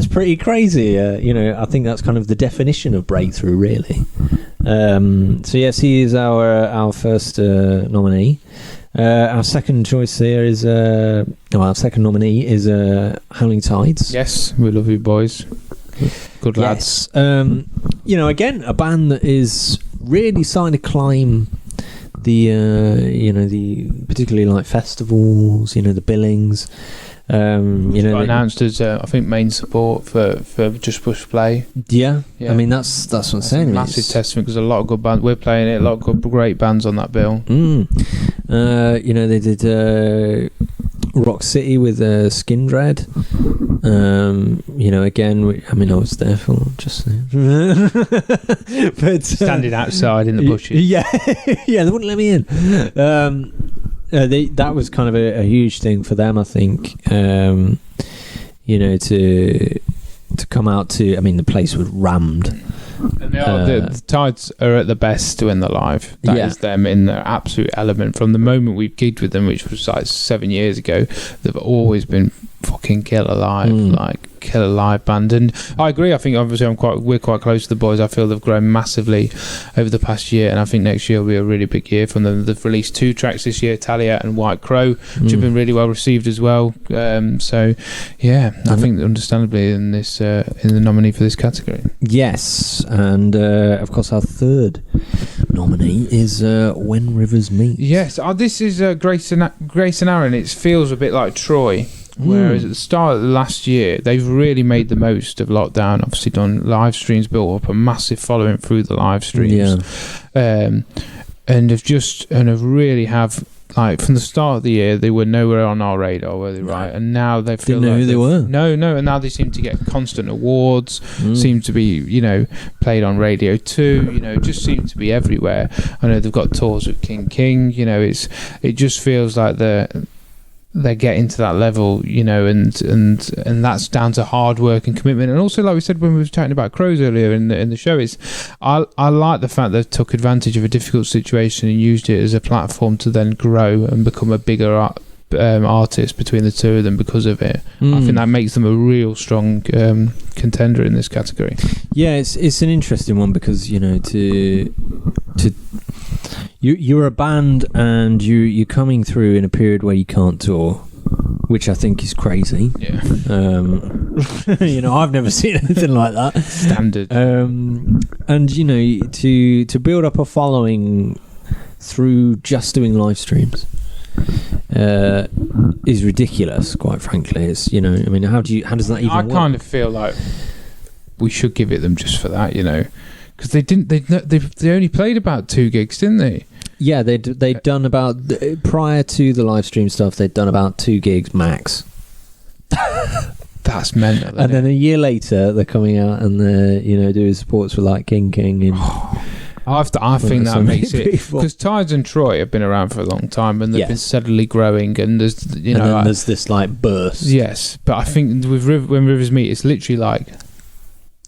pretty crazy. I think that's kind of the definition of breakthrough, really. So, yes, he is our first nominee. Our second choice here is our second nominee is Howling Tides. Yes, we love you boys. Good lads. Again, a band that is really starting to climb the particularly like festivals, the billings. Announced as I think main support for Just Push Play. Yeah. That's what I'm saying. A massive testament, because a lot of good bands, we're playing it, a lot of good great bands on that bill. They did Rock City with Skin Dread. Again, I was there for just but standing outside in the bushes. Yeah, they wouldn't let me in. That was kind of a huge thing for them, I think. To come out to, the place was rammed. And the Tides are at the best when they're live. That is them in their absolute element. From the moment we gigged with them, which was like 7 years ago, they've always been fucking killer live, like killer live band. And I agree. I think obviously we're quite close to the boys. I feel they've grown massively over the past year, and I think next year will be a really big year from them. They've released 2 tracks this year, Talia and White Crow, which have been really well received as well. So yeah, I think understandably in this in the nominee for this category. Yes, and of course our third nominee is When Rivers Meet. Yes, this is Grace and Aaron. It feels a bit like Troy. Whereas at the start of last year, they've really made the most of lockdown. Obviously, done live streams, built up a massive following through the live streams, and have really like from the start of the year, they were nowhere on our radar, were they? Right, and now they feel didn't know who they were. No, and now they seem to get constant awards. Seem to be, played on Radio 2. Just seem to be everywhere. I know they've got tours with King. It just feels like they're getting to that level, and that's down to hard work and commitment. And also, like we said when we were chatting about Crows earlier in the show, I like the fact they took advantage of a difficult situation and used it as a platform to then grow and become a bigger artist between the two of them because of it. I think that makes them a real strong contender in this category. Yeah, it's an interesting one because you're a band and you're coming through in a period where you can't tour, which I think is crazy. Yeah. I've never seen anything like that. Standard. And to build up a following through just doing live streams is ridiculous, quite frankly. It's how does that even work? I kind of feel like we should give it them just for that, because they only played about 2 gigs, didn't they? Yeah, they'd done about, prior to the live stream stuff, they'd done about 2 gigs max. That's mental. And then a year later, they're coming out and they're doing supports for like King and. I think that makes it, because Tides and Troy have been around for a long time and they've been steadily growing, and there's there's this like burst. Yes, but I think with When Rivers Meet, it's literally like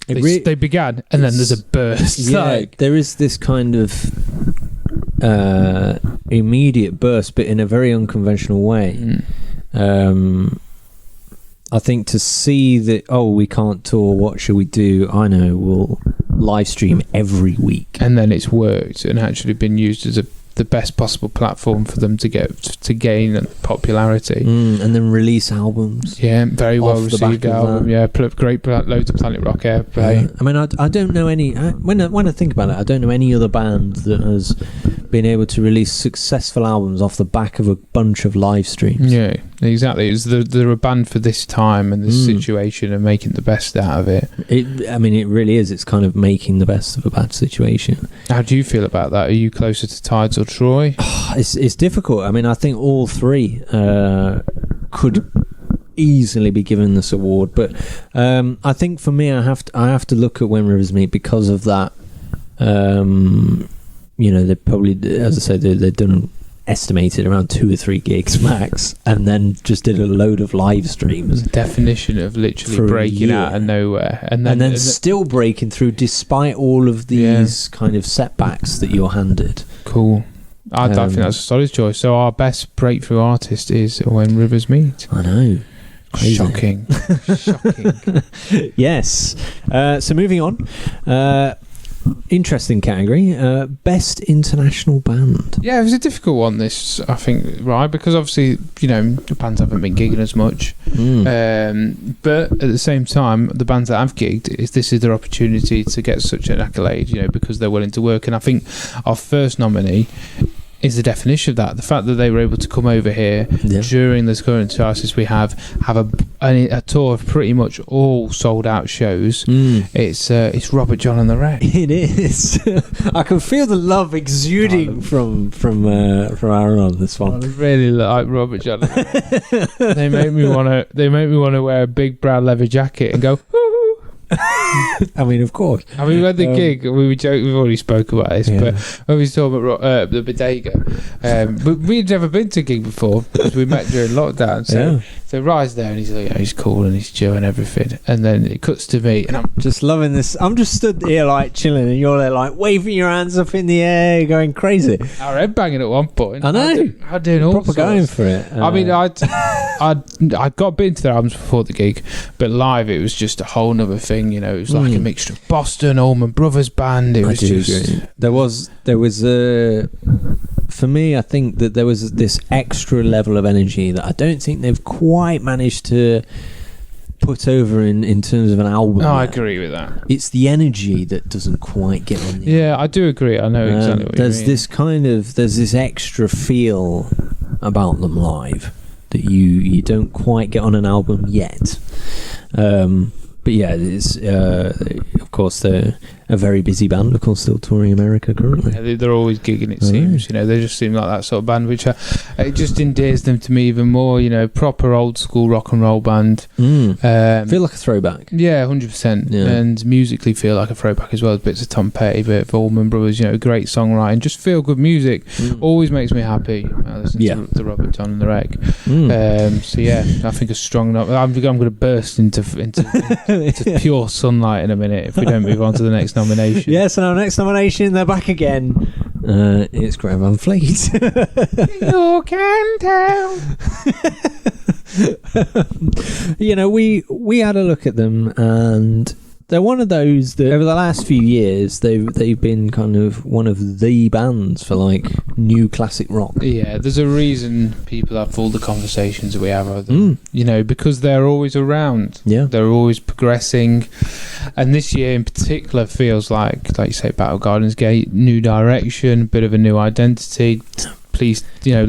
they began and then there's a burst. Yeah, there is this kind of immediate burst, but in a very unconventional way. I think to see that, we can't tour, what should we do? I know, we'll live stream every week. And then it's worked and actually been used as the best possible platform for them to gain popularity. And then release albums. Yeah, very well received album. Yeah, great loads of Planet Rock airplay. I mean, I don't know any, when I think about it, I don't know any other band that has been able to release successful albums off the back of a bunch of live streams. Yeah, exactly. They're a band for this time and this situation and making the best out of it. It really is. It's kind of making the best of a bad situation. How do you feel about that? Are you closer to Tides or Troy? It's difficult. I mean, I think all 3 could easily be given this award, but I think for me, I have to look at When Rivers Meet because of that. They probably, as I said, they've done estimated around 2 or 3 gigs max, and then just did a load of live streams. Definition of literally breaking out of nowhere, and then still breaking through despite all of these kind of setbacks that you're handed. Cool. I think that's a solid choice. So our best breakthrough artist is When Rivers Meet. I know. Crazy. Shocking. Yes. So moving on. Interesting category. Best international band. Yeah, it was a difficult one, this, I think, right? Because obviously, the bands haven't been gigging as much. But at the same time, the bands that have gigged, this is their opportunity to get such an accolade, because they're willing to work. And I think our first nominee is the definition of that. The fact that they were able to come over here during this current crisis we have a tour of pretty much all sold out shows. It's Robert John and the Wreck. It is. I can feel the love exuding from Aaron on this one. I really like Robert John. They make me want to wear a big brown leather jacket and go. I mean, of course. I mean, we had the gig. We were joking. We've already spoke about this, but when we saw the Bodega, but we'd never been to a gig before because we met during lockdown. So So Rye's there and he's like, he's cool and he's chill and everything. And then it cuts to me and I'm just loving this. I'm just stood here like chilling and you're there like waving your hands up in the air, going crazy. Our head banging at one point. I know. I'm doing all proper sorts. Going for it. I mean, I got a bit into their albums before the gig, but live it was just a whole nother thing. You know, it was like a mixture of Boston, Allman Brothers band. It was just agree. There was for me, I think that there was this extra level of energy that I don't think they've quite managed to put over in terms of an album. No, I agree with that. It's the energy that doesn't quite get on the album. I do agree. I know exactly what you mean. There's this extra feel about them live that you don't quite get on an album yet. But yeah, it's of course they're a very busy band. Of course, still touring America currently. Yeah, they're always gigging. It seems, you know, they just seem like that sort of band, which it just endears them to me even more. You know, proper old school rock and roll band. Feel like a throwback. Yeah, 100%. Yeah. And musically feel like a throwback as well. Bits of Tom Petty, bit of Allman Brothers. You know, great songwriting. Just feel good music. Always makes me happy. I listen to the Robert John and the Wreck. So yeah, I think a strong. I'm going to burst into pure sunlight in a minute if we don't move on to the next nomination. Yes, and our next nomination, they're back again. It's Graham Van Fleet. You can tell. You know, we had a look at them, and they're one of those that over the last few years they've been kind of one of the bands for like new classic rock. Yeah, there's a reason people have all the conversations that we have with them. You know, because they're always around. Yeah, they're always progressing, and this year in particular feels like you say, Battle Gardens Gate, new direction, bit of a new identity. Please, you know,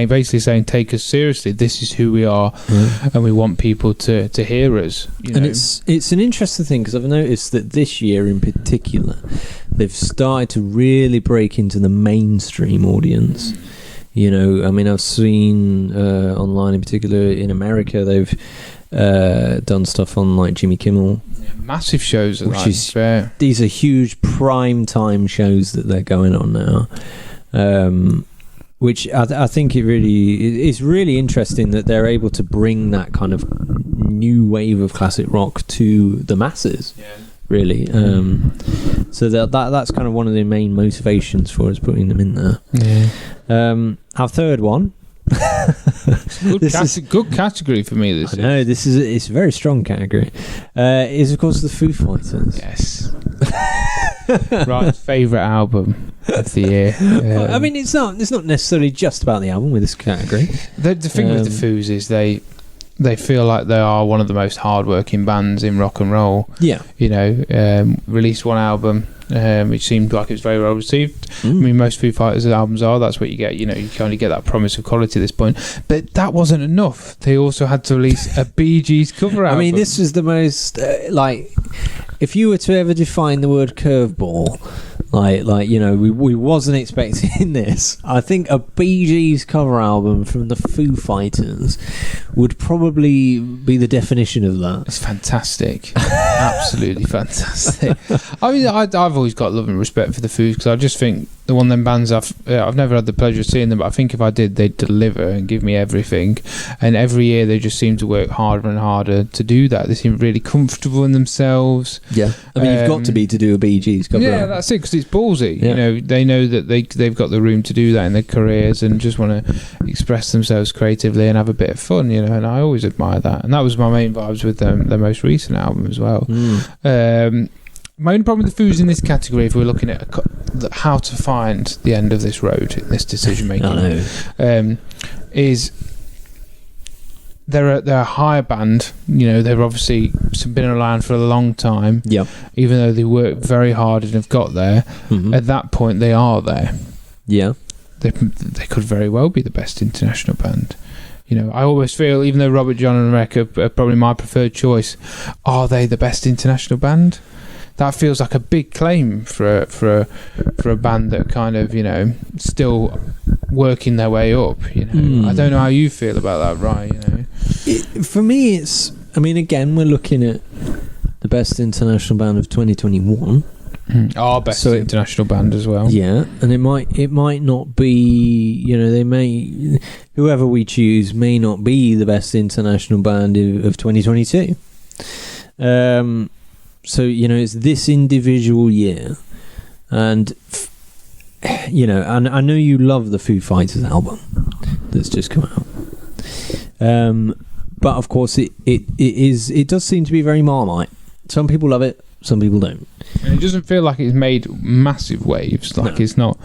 basically saying, take us seriously. This is who we are, and we want people to hear us. You know? And it's an interesting thing because I've noticed that this year in particular, they've started to really break into the mainstream audience. You know, I mean, I've seen online, in particular in America, they've done stuff on like Jimmy Kimmel. Massive shows, these are huge prime time shows that they're going on now. Which I think it's really interesting that they're able to bring that kind of new wave of classic rock to the masses. Yeah. Really. So that's kind of one of the main motivations for us putting them in there. Yeah. Our third one. Good category for me. This. I know it's a very strong category. Is of course the Foo Fighters. Yes. Right, favourite album of the year. I mean, it's not necessarily just about the album with this category. The thing with the Foos is they feel like they are one of the most hard-working bands in rock and roll. Yeah, you know, released one album, which seemed like it was very well received. I mean, most Foo Fighters albums are. That's what you get. You know, you can only get that promise of quality at this point. But that wasn't enough. They also had to release a Bee Gees cover album. I mean, this was the most if you were to ever define the word curveball, like you know, we wasn't expecting this. I think a Bee Gees cover album from the Foo Fighters would probably be the definition of that. It's fantastic. Absolutely fantastic. I mean, I've always got love and respect for the Foos because I just think they're one of them bands I've never had the pleasure of seeing them, but I think if I did, they'd deliver and give me everything. And every year they just seem to work harder and harder to do that. They seem really comfortable in themselves. Yeah, I mean, you've got to be to do a Bee Gees cover. Yeah, that's it, because it's ballsy. Yeah. You know, they know that they've got the room to do that in their careers and just want to express themselves creatively and have a bit of fun. You know, and I always admire that. And that was my main vibes with their most recent album as well. My only problem with the Foos in this category, if we're looking at how to find the end of this road in this decision making, is they're a higher band. You know, they've obviously been around for a long time. Yeah. Even though they worked very hard and have got there, at that point they are there. Yeah. They could very well be the best international band. You know, I always feel, even though Robert John and Wreck are probably my preferred choice, are they the best international band? That feels like a big claim for a band that kind of, you know, still working their way up. You know, I don't know how you feel about that, right? You know, for me, it's. I mean, again, we're looking at the best international band of 2021. Our best international band as well. Yeah, and it might not be, they may, whoever we choose may not be the best international band of 2022. So, it's this individual year, and, and I know you love the Foo Fighters album that's just come out. But of course it does seem to be very Marmite. Some people love it, some people don't. And it doesn't feel like it's made massive waves. Like it's not.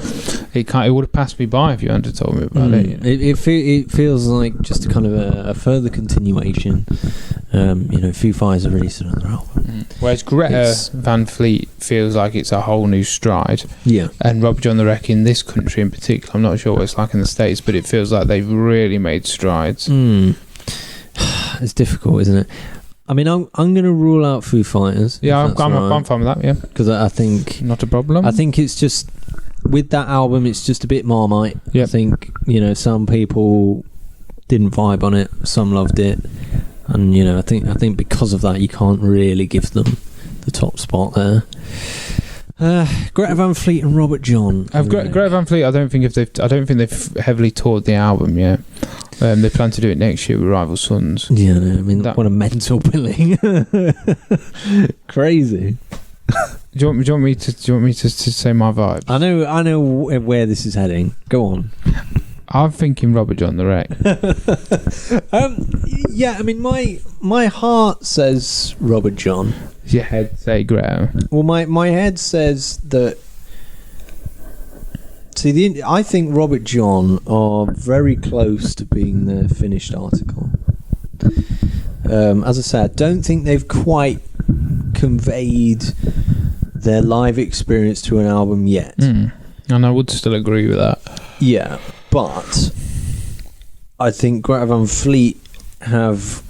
It would have passed me by if you hadn't told me about it. It feels like just a kind of a further continuation. Foo Fighters have released another album. Whereas Greta Van Fleet feels like it's a whole new stride. Yeah. And Rob John the Wreck in this country in particular, I'm not sure what it's like in the States, but it feels like they've really made strides. It's difficult, isn't it? I mean, I'm going to rule out Foo Fighters. Yeah, I'm fine with that, yeah. Because I think... Not a problem. I think it's just... With that album, it's just a bit Marmite. Yep. I think, some people didn't vibe on it. Some loved it. And, I think because of that, you can't really give them the top spot there. Greta Van Fleet and Robert John. Greta Van Fleet, I don't think they've heavily toured the album yet. They plan to do it next year with Rival Sons. Yeah, no, I mean, what a mental billing. Crazy. Do you want me to say my vibe? I know where this is heading. Go on. I'm thinking Robert John the Wreck. Yeah, I mean, my heart says Robert John. Does your head say Greta? Well, my head says that. See, I think Robert John are very close to being the finished article. As I said, I don't think they've quite conveyed their live experience to an album yet. And I would still agree with that. Yeah, but I think Greta Van Fleet have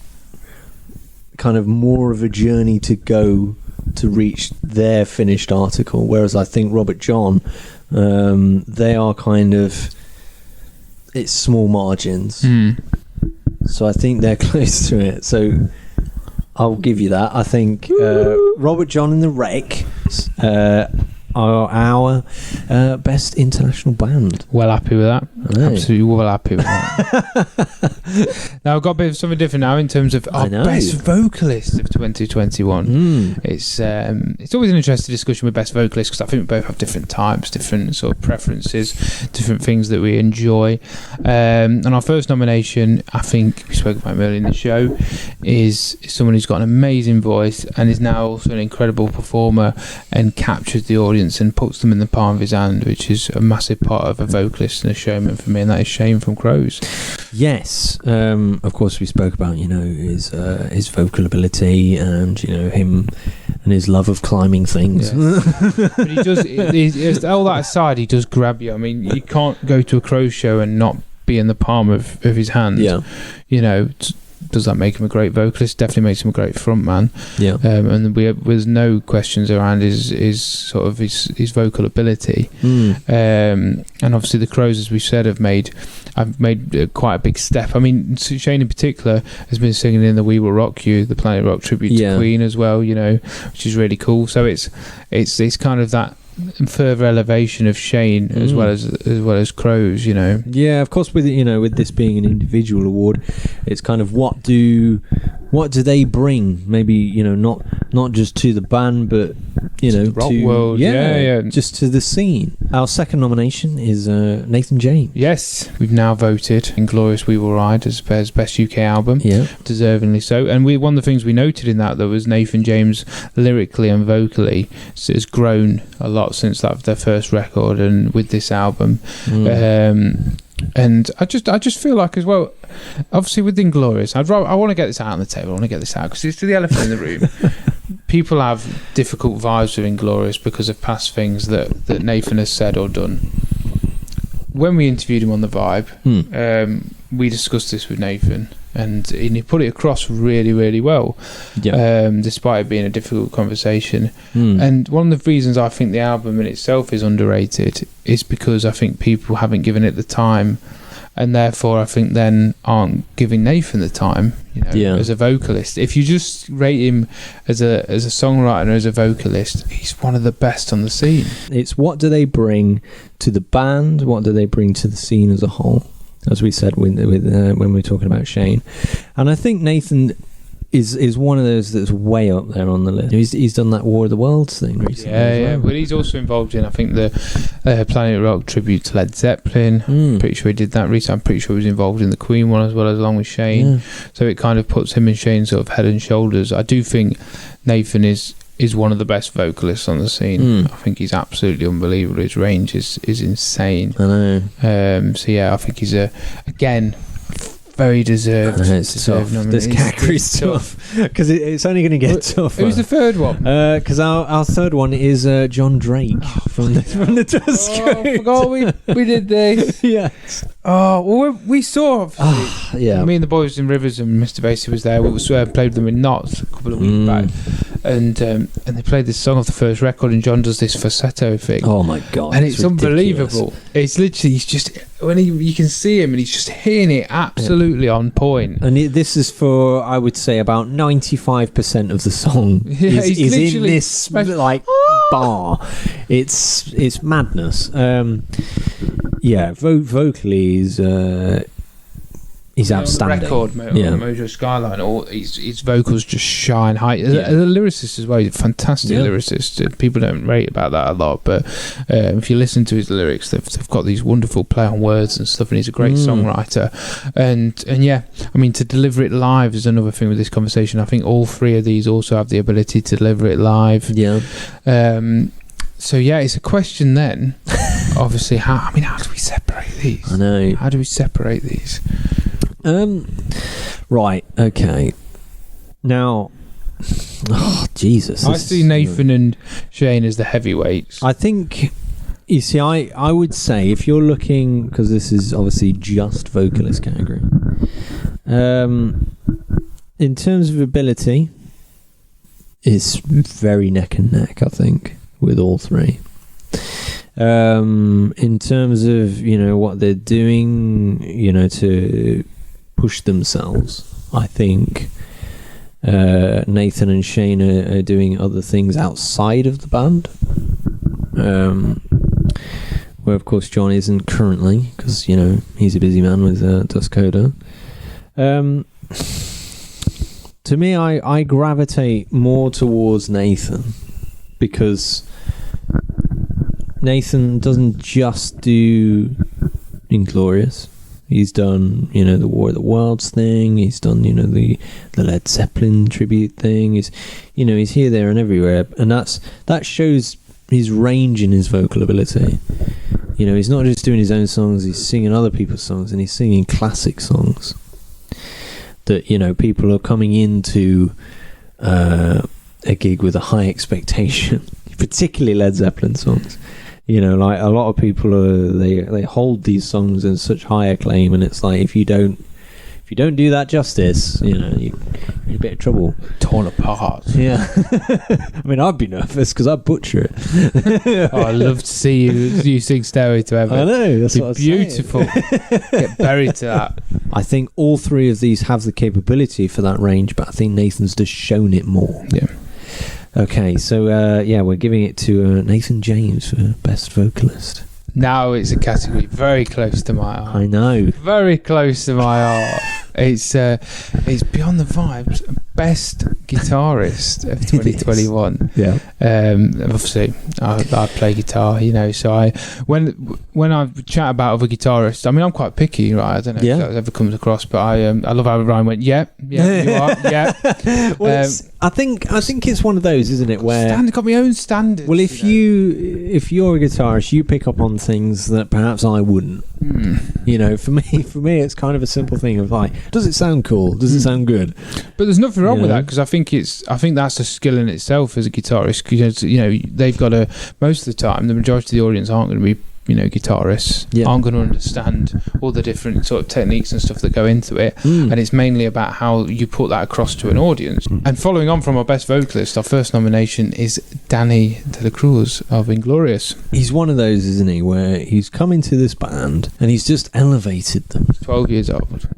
kind of more of a journey to go to reach their finished article, whereas I think Robert John, they are kind of, it's small margins. So I think they're close to it. So I'll give you that. I think Robert John and the Wreck are our best international band. Well happy with that. Absolutely well happy with that. Now I've got a bit of something different now in terms of our best vocalist of 2021. It's always an interesting discussion with best vocalist because I think we both have different types, different sort of preferences, different things that we enjoy. And our first nomination, I think we spoke about him earlier in the show, is someone who's got an amazing voice and is now also an incredible performer and captures the audience and puts them in the palm of his hand, which is a massive part of a vocalist and a showman for me, and that is Shane from Crows. Yes, of course we spoke about his vocal ability and him and his love of climbing things. Yes. But he does. All that aside, he does grab you. I mean, you can't go to a Crows show and not be in the palm of his hand. Yeah, does that make him a great vocalist? Definitely makes him a great frontman. Yeah, and there's no questions around his sort of his vocal ability. And obviously the Crows, as we said, have made quite a big step. I mean, Shane in particular has been singing in the We Will Rock You, the Planet Rock tribute to Queen as well. Which is really cool. So it's kind of that further elevation of Shane as well as Crows. Yeah, of course. With this being an individual award, it's kind of what do they bring? Maybe not just to the band, but to the rock world. Yeah, just to the scene. Our second nomination is Nathan James. Yes, we've now voted Inglorious We Will Ride as best UK album. Yeah, deservingly so. And one of the things we noted in that was Nathan James lyrically and vocally has grown a lot since their first record and with this album. And I just feel like as well, obviously with Inglorious, I want to get this out on the table. I want to get this out because it's the elephant in the room. People have difficult vibes with Inglorious because of past things that Nathan has said or done. When we interviewed him on The Vibe, we discussed this with Nathan, and he put it across really, really well, despite it being a difficult conversation. And one of the reasons I think the album in itself is underrated is because I think people haven't given it the time and therefore I think then aren't giving Nathan the time, as a vocalist. If you just rate him as a songwriter and as a vocalist, he's one of the best on the scene. It's what do they bring to the band? What do they bring to the scene as a whole? As we said when we were talking about Shane, and I think Nathan is one of those that's way up there on the list. He's done that War of the Worlds thing recently. Yeah. But he's also involved in, I think, the Planet Rock tribute to Led Zeppelin. Pretty sure he did that recently. I'm pretty sure he was involved in the Queen one as well, along with Shane. Yeah. So it kind of puts him and Shane sort of head and shoulders. I do think Nathan is one of the best vocalists on the scene. I think he's absolutely unbelievable. His range is insane. I know. So yeah, I think he's again very deserved. It's tough. This category is tough because it's only going to get tougher. Who's the third one? Because our third one is John Drake from the Tusk. I forgot we did this. Yes. Oh, well, we saw. Yeah. Me and the boys in Rivers and Mr. Basie was there. We played with them in Knots a couple of weeks back, and they played this song off the first record, and John does this falsetto thing. Oh my god! And it's unbelievable. It's literally he's just you can see him, and he's just hitting it absolutely on point. And this is for, I would say, about 95% of the song is in this bar. It's madness. Vocally he's outstanding. On the record, on Mojo Skyline, his vocals just shine high. As a lyricist as well, he's a fantastic lyricist. People don't rate about that a lot, but if you listen to his lyrics, they've got these wonderful play on words and stuff, and he's a great songwriter. And yeah, I mean, to deliver it live is another thing with this conversation. I think all three of these also have the ability to deliver it live. Yeah. So yeah, it's a question then. Obviously, how do we separate these? I know. How do we separate these? Right. Okay. Now, Jesus. I see Nathan and Shane as the heavyweights. I think. You see, I would say if you're looking, because this is obviously just vocalist category. In terms of ability, it's very neck and neck, I think, with all three. In terms of what they're doing, to push themselves, I think Nathan and Shane are doing other things outside of the band, where of course John isn't currently, because he's a busy man with Tusk Coda. To me, I gravitate more towards Nathan, because Nathan doesn't just do Inglourious. He's done, the War of the Worlds thing. He's done, the Led Zeppelin tribute thing. He's here, there, and everywhere, and that shows his range in his vocal ability. He's not just doing his own songs. He's singing other people's songs, and he's singing classic songs that people are coming into a gig with a high expectation, particularly Led Zeppelin songs. Like a lot of people they hold these songs in such high acclaim, and it's like if you don't do that justice, you're in a bit of trouble. Torn apart. Yeah. I mean, I'd be nervous because I'd butcher it. I'd love to see you sing Stairway to Heaven. I know, that's what I was beautiful. Get buried to that. I think all three of these have the capability for that range, but I think Nathan's just shown it more. Yeah. Okay, so we're giving it to Nathan James for Best Vocalist. Now it's a category very close to my heart. I know. Very close to my heart. It's Beyond the Vibes, Best Guitarist of 2021. Yeah. Obviously, I play guitar, so when I chat about other guitarists, I mean, I'm quite picky, right? I don't know if that ever comes across, but I love how Ryan went, yeah, you are, yeah. Well, I think it's one of those, isn't it? Where I've got my own standards. Well, if you're a guitarist, you pick up on things that perhaps I wouldn't. For me, it's kind of a simple thing of like, does it sound cool? Does it sound good? But there's nothing wrong with that, because I think that's a skill in itself as a guitarist. Because they've got most of the time, the majority of the audience aren't going to be guitarists aren't going to understand all the different sort of techniques and stuff that go into it, and it's mainly about how you put that across to an audience. And following on from our best vocalist, our first nomination is Danny De La Cruz of Inglorious. He's one of those, isn't he, where he's come into this band and he's just elevated them. 12 years old.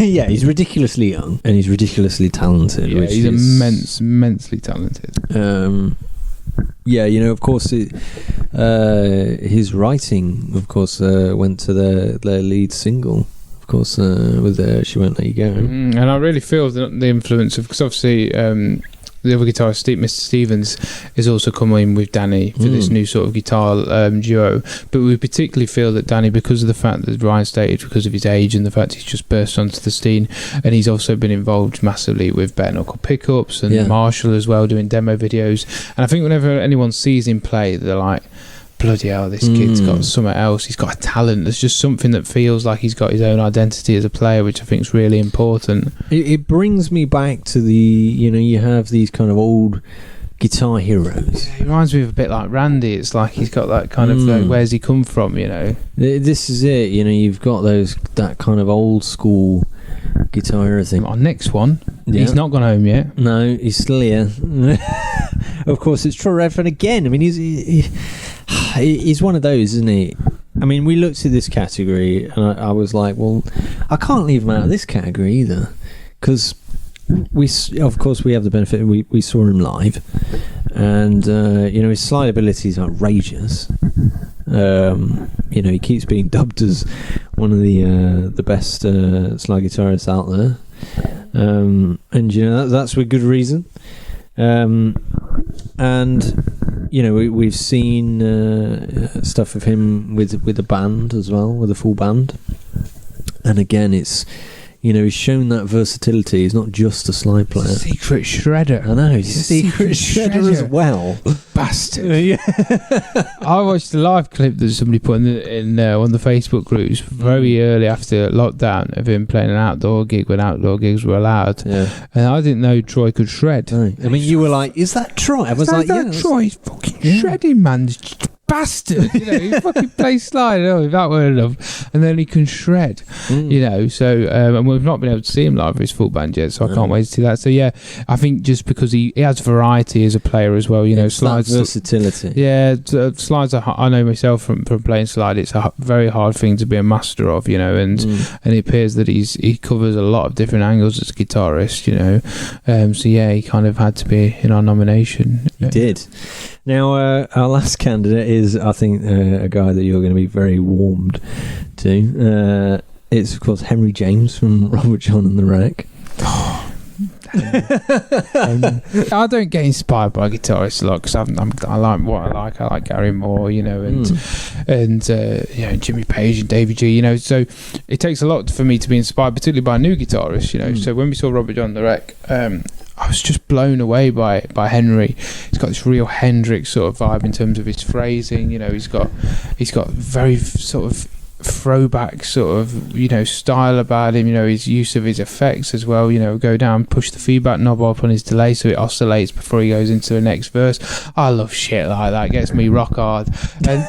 Yeah, he's ridiculously young and he's ridiculously talented. Yeah, he's immensely talented. Of course, his writing, of course, went to their lead single, of course, with She Won't Let You Go. And I really feel the influence of, because obviously the other guitarist, Mr. Stevens, is also coming in with Danny for this new sort of guitar duo. But we particularly feel that Danny, because of the fact that Ryan stated, because of his age and the fact he's just burst onto the scene, and he's also been involved massively with bare knuckle pickups and Marshall as well, doing demo videos. And I think whenever anyone sees him play, they're like, bloody hell, this kid's got something else. He's got a talent. There's just something that feels like he's got his own identity as a player, which I think is really important. It brings me back to the, you have these kind of old guitar heroes. Yeah, he reminds me of a bit like Randy. It's like he's got that kind of, like, where's he come from, This is it, you've got that kind of old school guitar hero thing. Our next one, he's not gone home yet. No, he's still here. Of course, it's Troy Redfern again. I mean, he's one of those, isn't he? I mean, we looked at this category and I was like, well, I can't leave him out of this category either, because we have the benefit, we saw him live, and his slide ability is outrageous. He keeps being dubbed as one of the best slide guitarists out there, and that's with good reason. We've seen stuff of him with a band as well, with a full band, and again, it's he's shown that versatility. He's not just a slide player. Secret shredder. I know, he's a secret shredder as well. Bastard. I watched a live clip that somebody put in one of the Facebook groups very early after lockdown of him playing an outdoor gig when outdoor gigs were allowed. Yeah. And I didn't know Troy could shred. No. I mean, you were like, is that Troy? I was like, yeah. Troy, he's fucking shredding, man. Bastard, he fucking plays slide, if that weren't enough, and then he can shred, so and we've not been able to see him live with his full band yet, so I can't wait to see that. So yeah, I think just because he has variety as a player as well, slides, versatility. Slides are, I know myself from playing slide, it's a very hard thing to be a master of, and it appears that he covers a lot of different angles as a guitarist, so yeah, he kind of had to be in our nomination. He did. Now, our last candidate is, I think, a guy that you're going to be very warmed to. It's, of course, Henry James from Robert John and the Wreck. I don't get inspired by guitarists a lot because I like what I like. I like Gary Moore, and Jimmy Page and Davey G. So it takes a lot for me to be inspired, particularly by a new guitarist. So when we saw Robert John and the Wreck, I was just blown away by Henry. He's got this real Hendrix sort of vibe in terms of his phrasing. He's got very sort of throwback sort of style about him. His use of his effects as well. Go down, push the feedback knob up on his delay so it oscillates before he goes into the next verse. I love shit like that. It gets me rock hard. And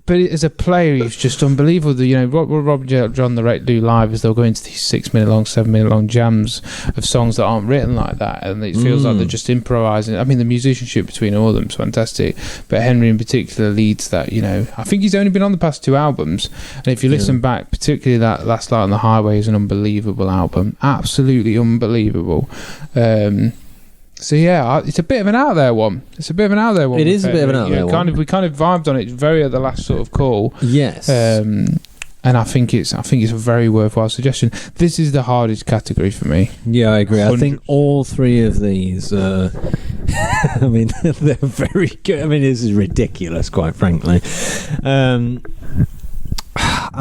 but as a player, he's just unbelievable. What Robert John the Wreck do live is they'll go into these 6 minute long, 7 minute long jams of songs that aren't written like that, and it feels like they're just improvising. I mean, the musicianship between all of them is fantastic, but Henry in particular leads that. I think he's only been on the past 2 albums, and if you listen back, particularly that Last Light on the Highway is an unbelievable album, absolutely unbelievable. So yeah, it's a bit of an out there one. It is a bit of an out there one. We kind of vibed on it very at the last sort of call. Yes. And I think it's a very worthwhile suggestion. This is the hardest category for me. Yeah, I agree. 100. I think all 3 of these. I mean, they're very good. I mean, this is ridiculous, quite frankly. I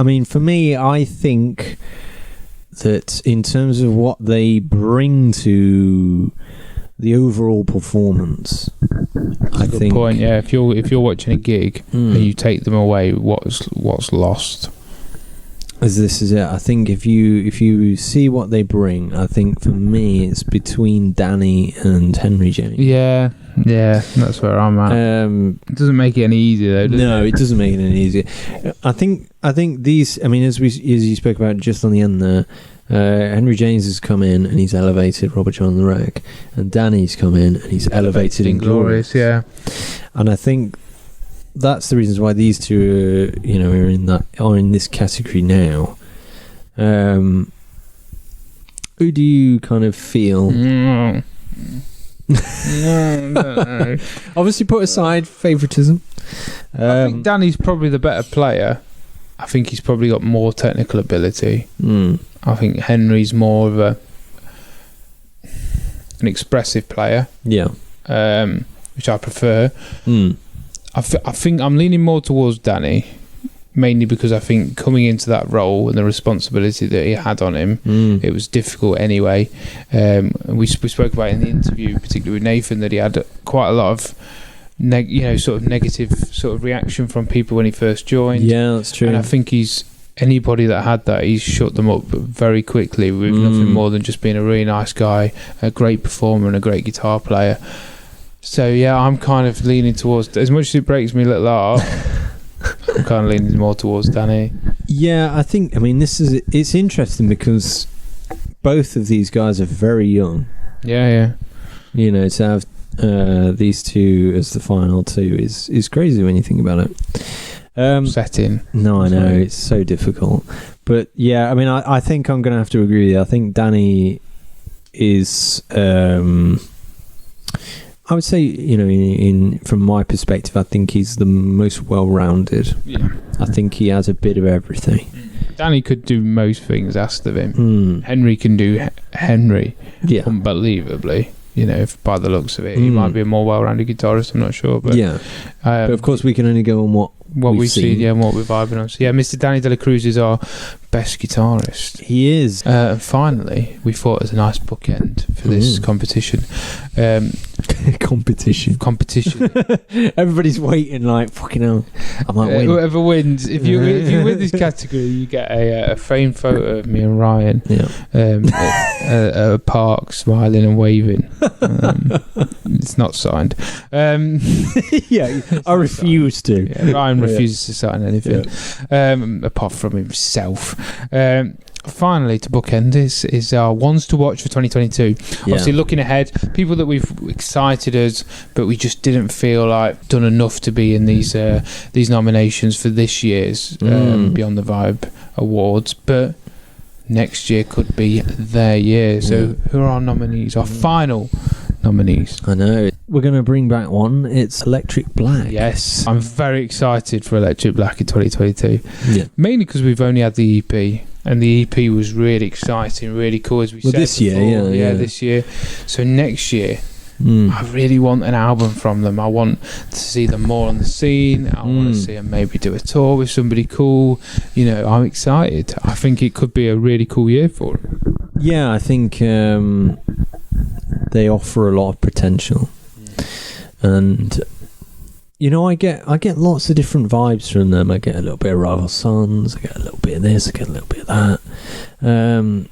mean, for me, I think that in terms of what they bring to the overall performance, I think. Good point. Yeah, if you're watching a gig and you take them away, what's lost? As this is it. I think if you see what they bring, I think for me it's between Danny and Henry James. Yeah, Yeah, that's where I'm at. It doesn't make it any easier, though, does it doesn't make it any easier. I think these, I mean, as you spoke about just on the end there, Henry James has come in and he's elevated Robert John the Wreck, and Danny's come in and he's elevated Inglorious. Yeah. And I think that's the reasons why these two are in this category now. Who do you kind of feel? No, I don't know. Obviously, put aside favouritism. I think Danny's probably the better player. I think he's probably got more technical ability. I think Henry's more of an expressive player. Yeah. Which I prefer. I think I'm leaning more towards Danny, mainly because I think coming into that role and the responsibility that he had on him, it was difficult anyway. We spoke about in the interview, particularly with Nathan, that he had quite a lot of sort of negative sort of reaction from people when he first joined. Yeah, that's true. And I think anybody that had that, he's shut them up very quickly with nothing more than just being a really nice guy, a great performer and a great guitar player. So yeah, I'm kind of leaning towards, as much as it breaks me a little heart, I'm kind of leaning more towards Danny. Yeah, I think, I mean, it's interesting because both of these guys are very young. Yeah. To have these two as the final two is crazy when you think about it. Setting. No, I know, it's so difficult. But yeah, I mean, I think I'm going to have to agree with you. I think Danny is... I would say, from my perspective, I think he's the most well-rounded. Yeah. I think he has a bit of everything. Danny could do most things asked of him. Henry can do Henry unbelievably. By the looks of it, he might be a more well-rounded guitarist. I'm not sure, but but of course we can only go on what we've seen, and what we're vibing on. So Mr. Danny De La Cruz is our best guitarist. He is. And finally, we thought it was a nice bookend for this competition. Competition. Everybody's waiting like, fucking hell, I might win. Whoever wins, if you win this category, you get a framed photo of me and Ryan at a park, smiling and waving. It's not signed. I refuse to. Yeah, Ryan refuses to sign anything, apart from himself. Finally, to bookend this is our ones to watch for 2022. Obviously, looking ahead, people that we've excited us, but we just didn't feel like done enough to be in these nominations for this year's Beyond the Vibe Awards. But next year could be their year. So, who are our nominees? Our final nominees. I know. We're going to bring back one. It's Electric Black. Yes. I'm very excited for Electric Black in 2022. Yeah. Mainly because we've only had the EP. And the EP was really exciting, really cool, as we said this before. year, this year. So next year, I really want an album from them. I want to see them more on the scene. I want to see them maybe do a tour with somebody cool. I'm excited. I think it could be a really cool year for them. Yeah, I think they offer a lot of potential. And... I get lots of different vibes from them. I get a little bit of Rival Sons, I get a little bit of this, I get a little bit of that. And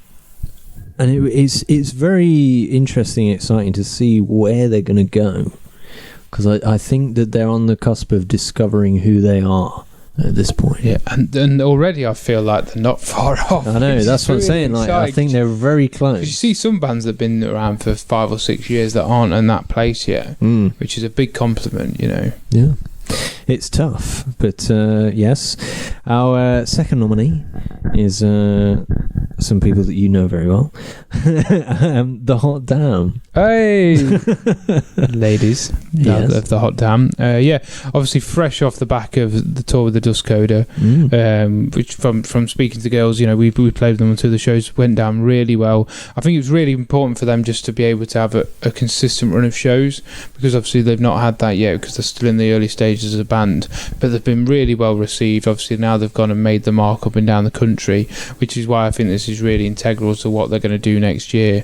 it's very interesting and exciting to see where they're going to go. Because I think that they're on the cusp of discovering who they are at this point. Yeah, and already I feel like they're not far off. I know, that's what I'm saying. Like, I think they're very close. You see some bands that have been around for 5 or 6 years that aren't in that place yet, which is a big compliment, Yeah. It's tough, but yes. Our second nominee is some people that you know very well. The Hot Damn. Hey! Ladies of the Hot Damn. Obviously fresh off the back of the tour with the Dust Coda, which from speaking to girls, we played them on two of the shows, went down really well. I think it was really important for them just to be able to have a consistent run of shows, because obviously they've not had that yet because they're still in the early stages as a band, but they've been really well received. Obviously now they've gone and made the mark up and down the country, which is why I think this is really integral to what they're going to do next year.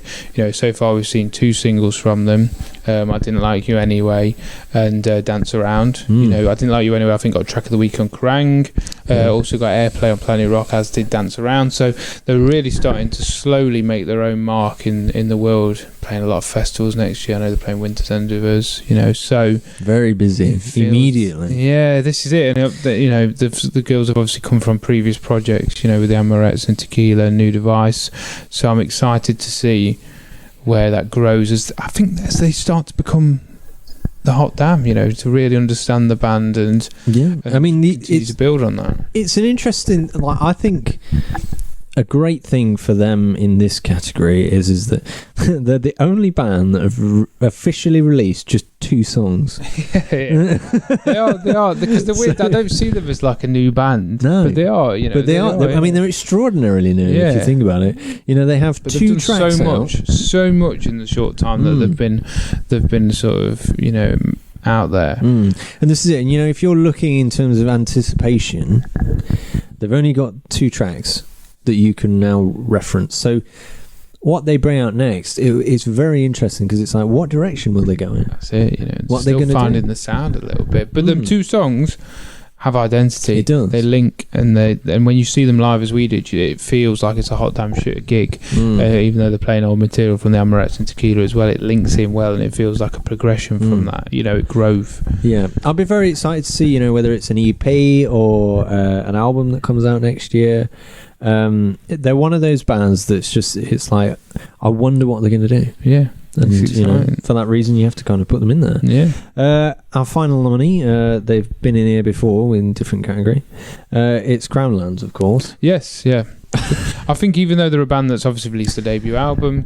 So far we've seen 2 singles from them. I Didn't Like You Anyway and Dance Around. You know, I Didn't Like You Anyway, I think got Track of the Week on Kerrang. Also got airplay on Planet Rock, as did Dance Around. So they're really starting to slowly make their own mark in the world, playing a lot of festivals next year. I know they're playing Winter's End with us, you know, so very busy immediately. Yeah, this is it. And you know, the girls have obviously come from previous projects, you know, with the Amorettes and Tequila and New Device. So I'm excited to see where that grows as they start to become the hot damn, you know, to really understand the band and I mean, to build on that. It's an interesting, like, I think a great thing for them in this category is that they're the only band that have officially released just 2 songs. Yeah. They are because they're weird. I don't see them as like a new band. No, but they are, you know. But they are. I mean, they're extraordinarily new if you think about it. You know, they have 2 tracks so much in the short time that they've been sort of, you know, out there. And this is it. And you know, if you're looking in terms of anticipation, they've only got 2 tracks that you can now reference. So what they bring out next, it's very interesting because it's like, what direction will they go in? That's it, you know. What they're going to finding the sound a little bit, but them 2 songs have identity. It does. They link, and when you see them live as we did, it feels like it's a hot damn shit gig. Even though they're playing old material from the Amorettes and Tequila as well, it links in well, and it feels like a progression from that. You know, it grows. Yeah, I'll be very excited to see, you know, whether it's an EP or an album that comes out next year. They're one of those bands that's just, it's like, I wonder what they're going to do. Yeah. And, you know, for that reason, you have to kind of put them in there. Yeah. Our final nominee, they've been in here before in different category. It's Crownlands, of course. Yes, yeah. I think even though they're a band that's obviously released a debut album,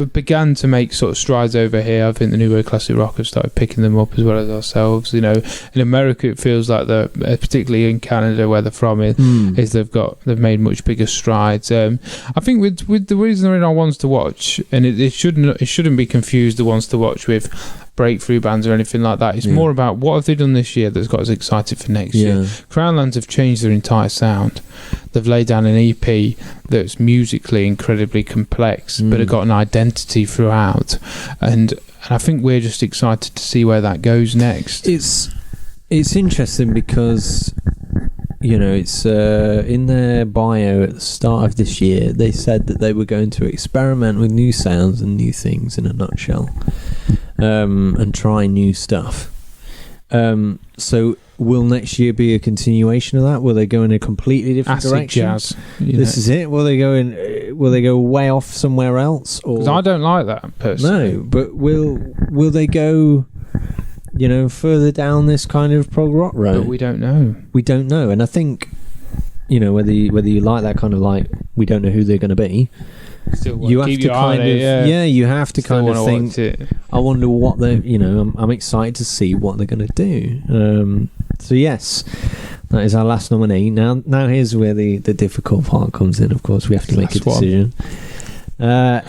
began to make sort of strides over here. I think the New Wave Classic Rock have started picking them up as well as ourselves. You know, in America it feels like they're, particularly in Canada where they're from, is they've made much bigger strides. I think with the reason they're in our ones to watch, and it shouldn't be confused, the ones to watch with breakthrough bands or anything like that. It's more about what have they done this year that's got us excited for next year. Crownlands have changed their entire sound. They've laid down an EP that's musically incredibly complex, but have got an identity throughout, and I think we're just excited to see where that goes next. It's interesting because, you know, it's in their bio at the start of this year, they said that they were going to experiment with new sounds and new things, in a nutshell, and try new stuff. So will next year be a continuation of that? Will they go in a completely different direction? Jazz. This is it. Will they go in? Will they go way off somewhere else? Because I don't like that personally. No, but will they go, you know, further down this kind of prog rock road? But we don't know. We don't know, and I think, you know, whether you like that kind of, like, we don't know who they're going to be. You have to kind of, you have to kind of think, I wonder what they, you know, I'm excited to see what they're going to do. So yes, that is our last nominee. Now here's where the difficult part comes in. Of course, we have to make a decision. I'll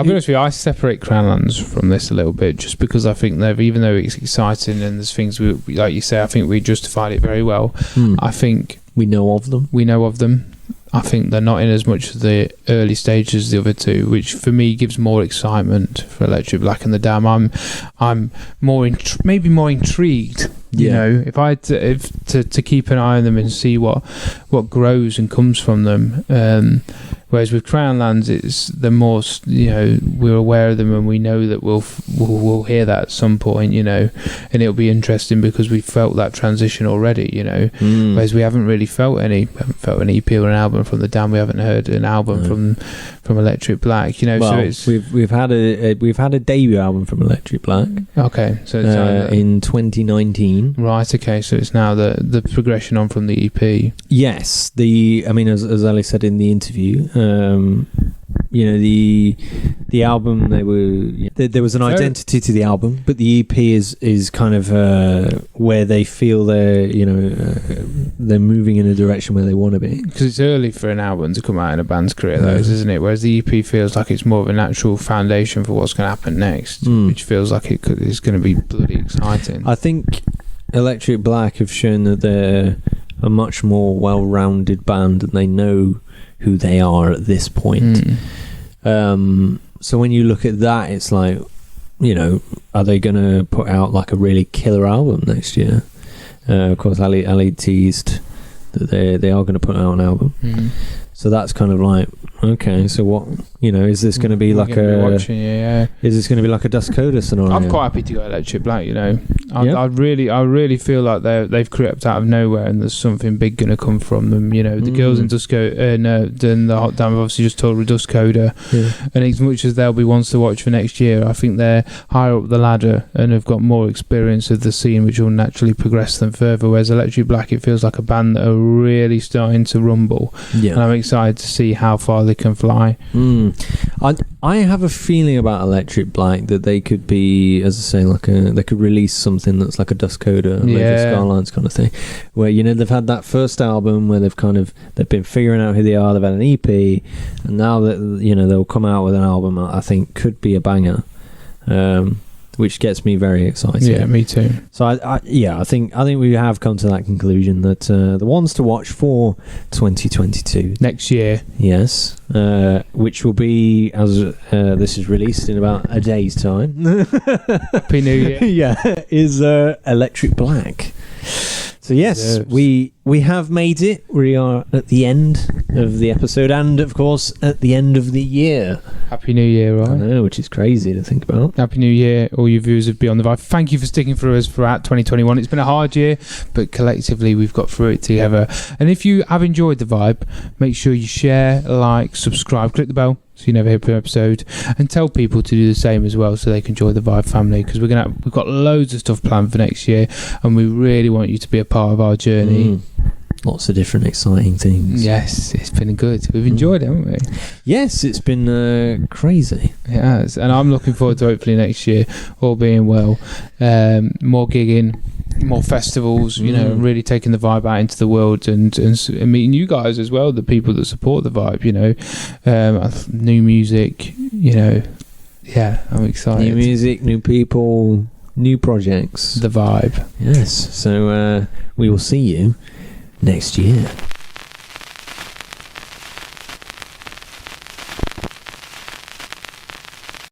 be honest with you, I separate Crownlands from this a little bit, just because I think even though it's exciting and there's things like you say, I think we justified it very well. I think we know of them. I think they're not in as much of the early stages as the other 2, which for me gives more excitement for Electric Black and the Dam. I'm more maybe more intrigued. You know, if I had to keep an eye on them and see what grows and comes from them. Whereas with Crownlands, it's the more, you know, we're aware of them and we know that we'll hear that at some point, you know, and it'll be interesting because we felt that transition already, you know. Whereas we haven't really felt an EP or an album from the Dam. We haven't heard an album from Electric Black, you know. Well, so it's we've had a debut album from Electric Black. Okay, so it's in 2019. Right. Okay, so it's now the progression on from the EP. Yes, I mean, as Ali said in the interview, you know, the album, there was an identity to the album, but the EP is kind of where they feel they're moving in a direction where they want to be. Because it's early for an album to come out in a band's career, though, isn't it? Whereas the EP feels like it's more of a natural foundation for what's going to happen next, which feels like it's going to be bloody exciting. I think Electric Black have shown that they're a much more well-rounded band and they know who they are at this point. So when you look at that, it's like, you know, are they going to put out like a really killer album next year? Of course, Ali teased that they are going to put out an album. So that's kind of like, okay, so what, you know, is this going to be like is this going to be like a Dust Coda scenario? I'm quite happy to go Electric Black, you know. I really feel like they've crept out of nowhere and there's something big going to come from them, you know. The girls in Dust Coda, then the Hot Damn have obviously just toured with Dust Coda, and as much as they'll be ones to watch for next year, I think they're higher up the ladder and have got more experience of the scene, which will naturally progress them further, whereas Electric Black, it feels like a band that are really starting to rumble, and I'm excited to see how far they can fly. I have a feeling about Electric Black that they could be, as I say, they could release something that's like a Dust Coda, Major Skylines kind of thing, where, you know, they've had that first album where they've been figuring out who they are, they've had an EP, and now that, you know, they'll come out with an album I think could be a banger, which gets me very excited. Yeah, me too. So I think we have come to that conclusion that the ones to watch for 2022 next year, yes, which will be, as this is released in about a day's time. Happy New Year. Yeah, is Electric Black. So yes, we have made it. We are at the end of the episode, and of course at the end of the year. Happy New Year, right? I know, which is crazy to think about. Happy New Year, all you viewers of Beyond the Vibe. Thank you for sticking through us throughout 2021. It's been a hard year, but collectively we've got through it together. And if you have enjoyed the vibe, make sure you share, like, subscribe, click the bell so you never hear an episode, and tell people to do the same as well so they can join the Vibe family, because we've got loads of stuff planned for next year, and we really want you to be a part of our journey. Lots of different exciting things. Yes, it's been good. We've enjoyed it, haven't we? Yes, it's been crazy. It has, and I'm looking forward to hopefully next year, all being well, more gigging, more festivals, you know, really taking the vibe out into the world, and meeting you guys as well, the people that support the vibe, you know, new music, you know. Yeah, I'm excited. New music, new people, new projects. The vibe. Yes, so we will see you next year.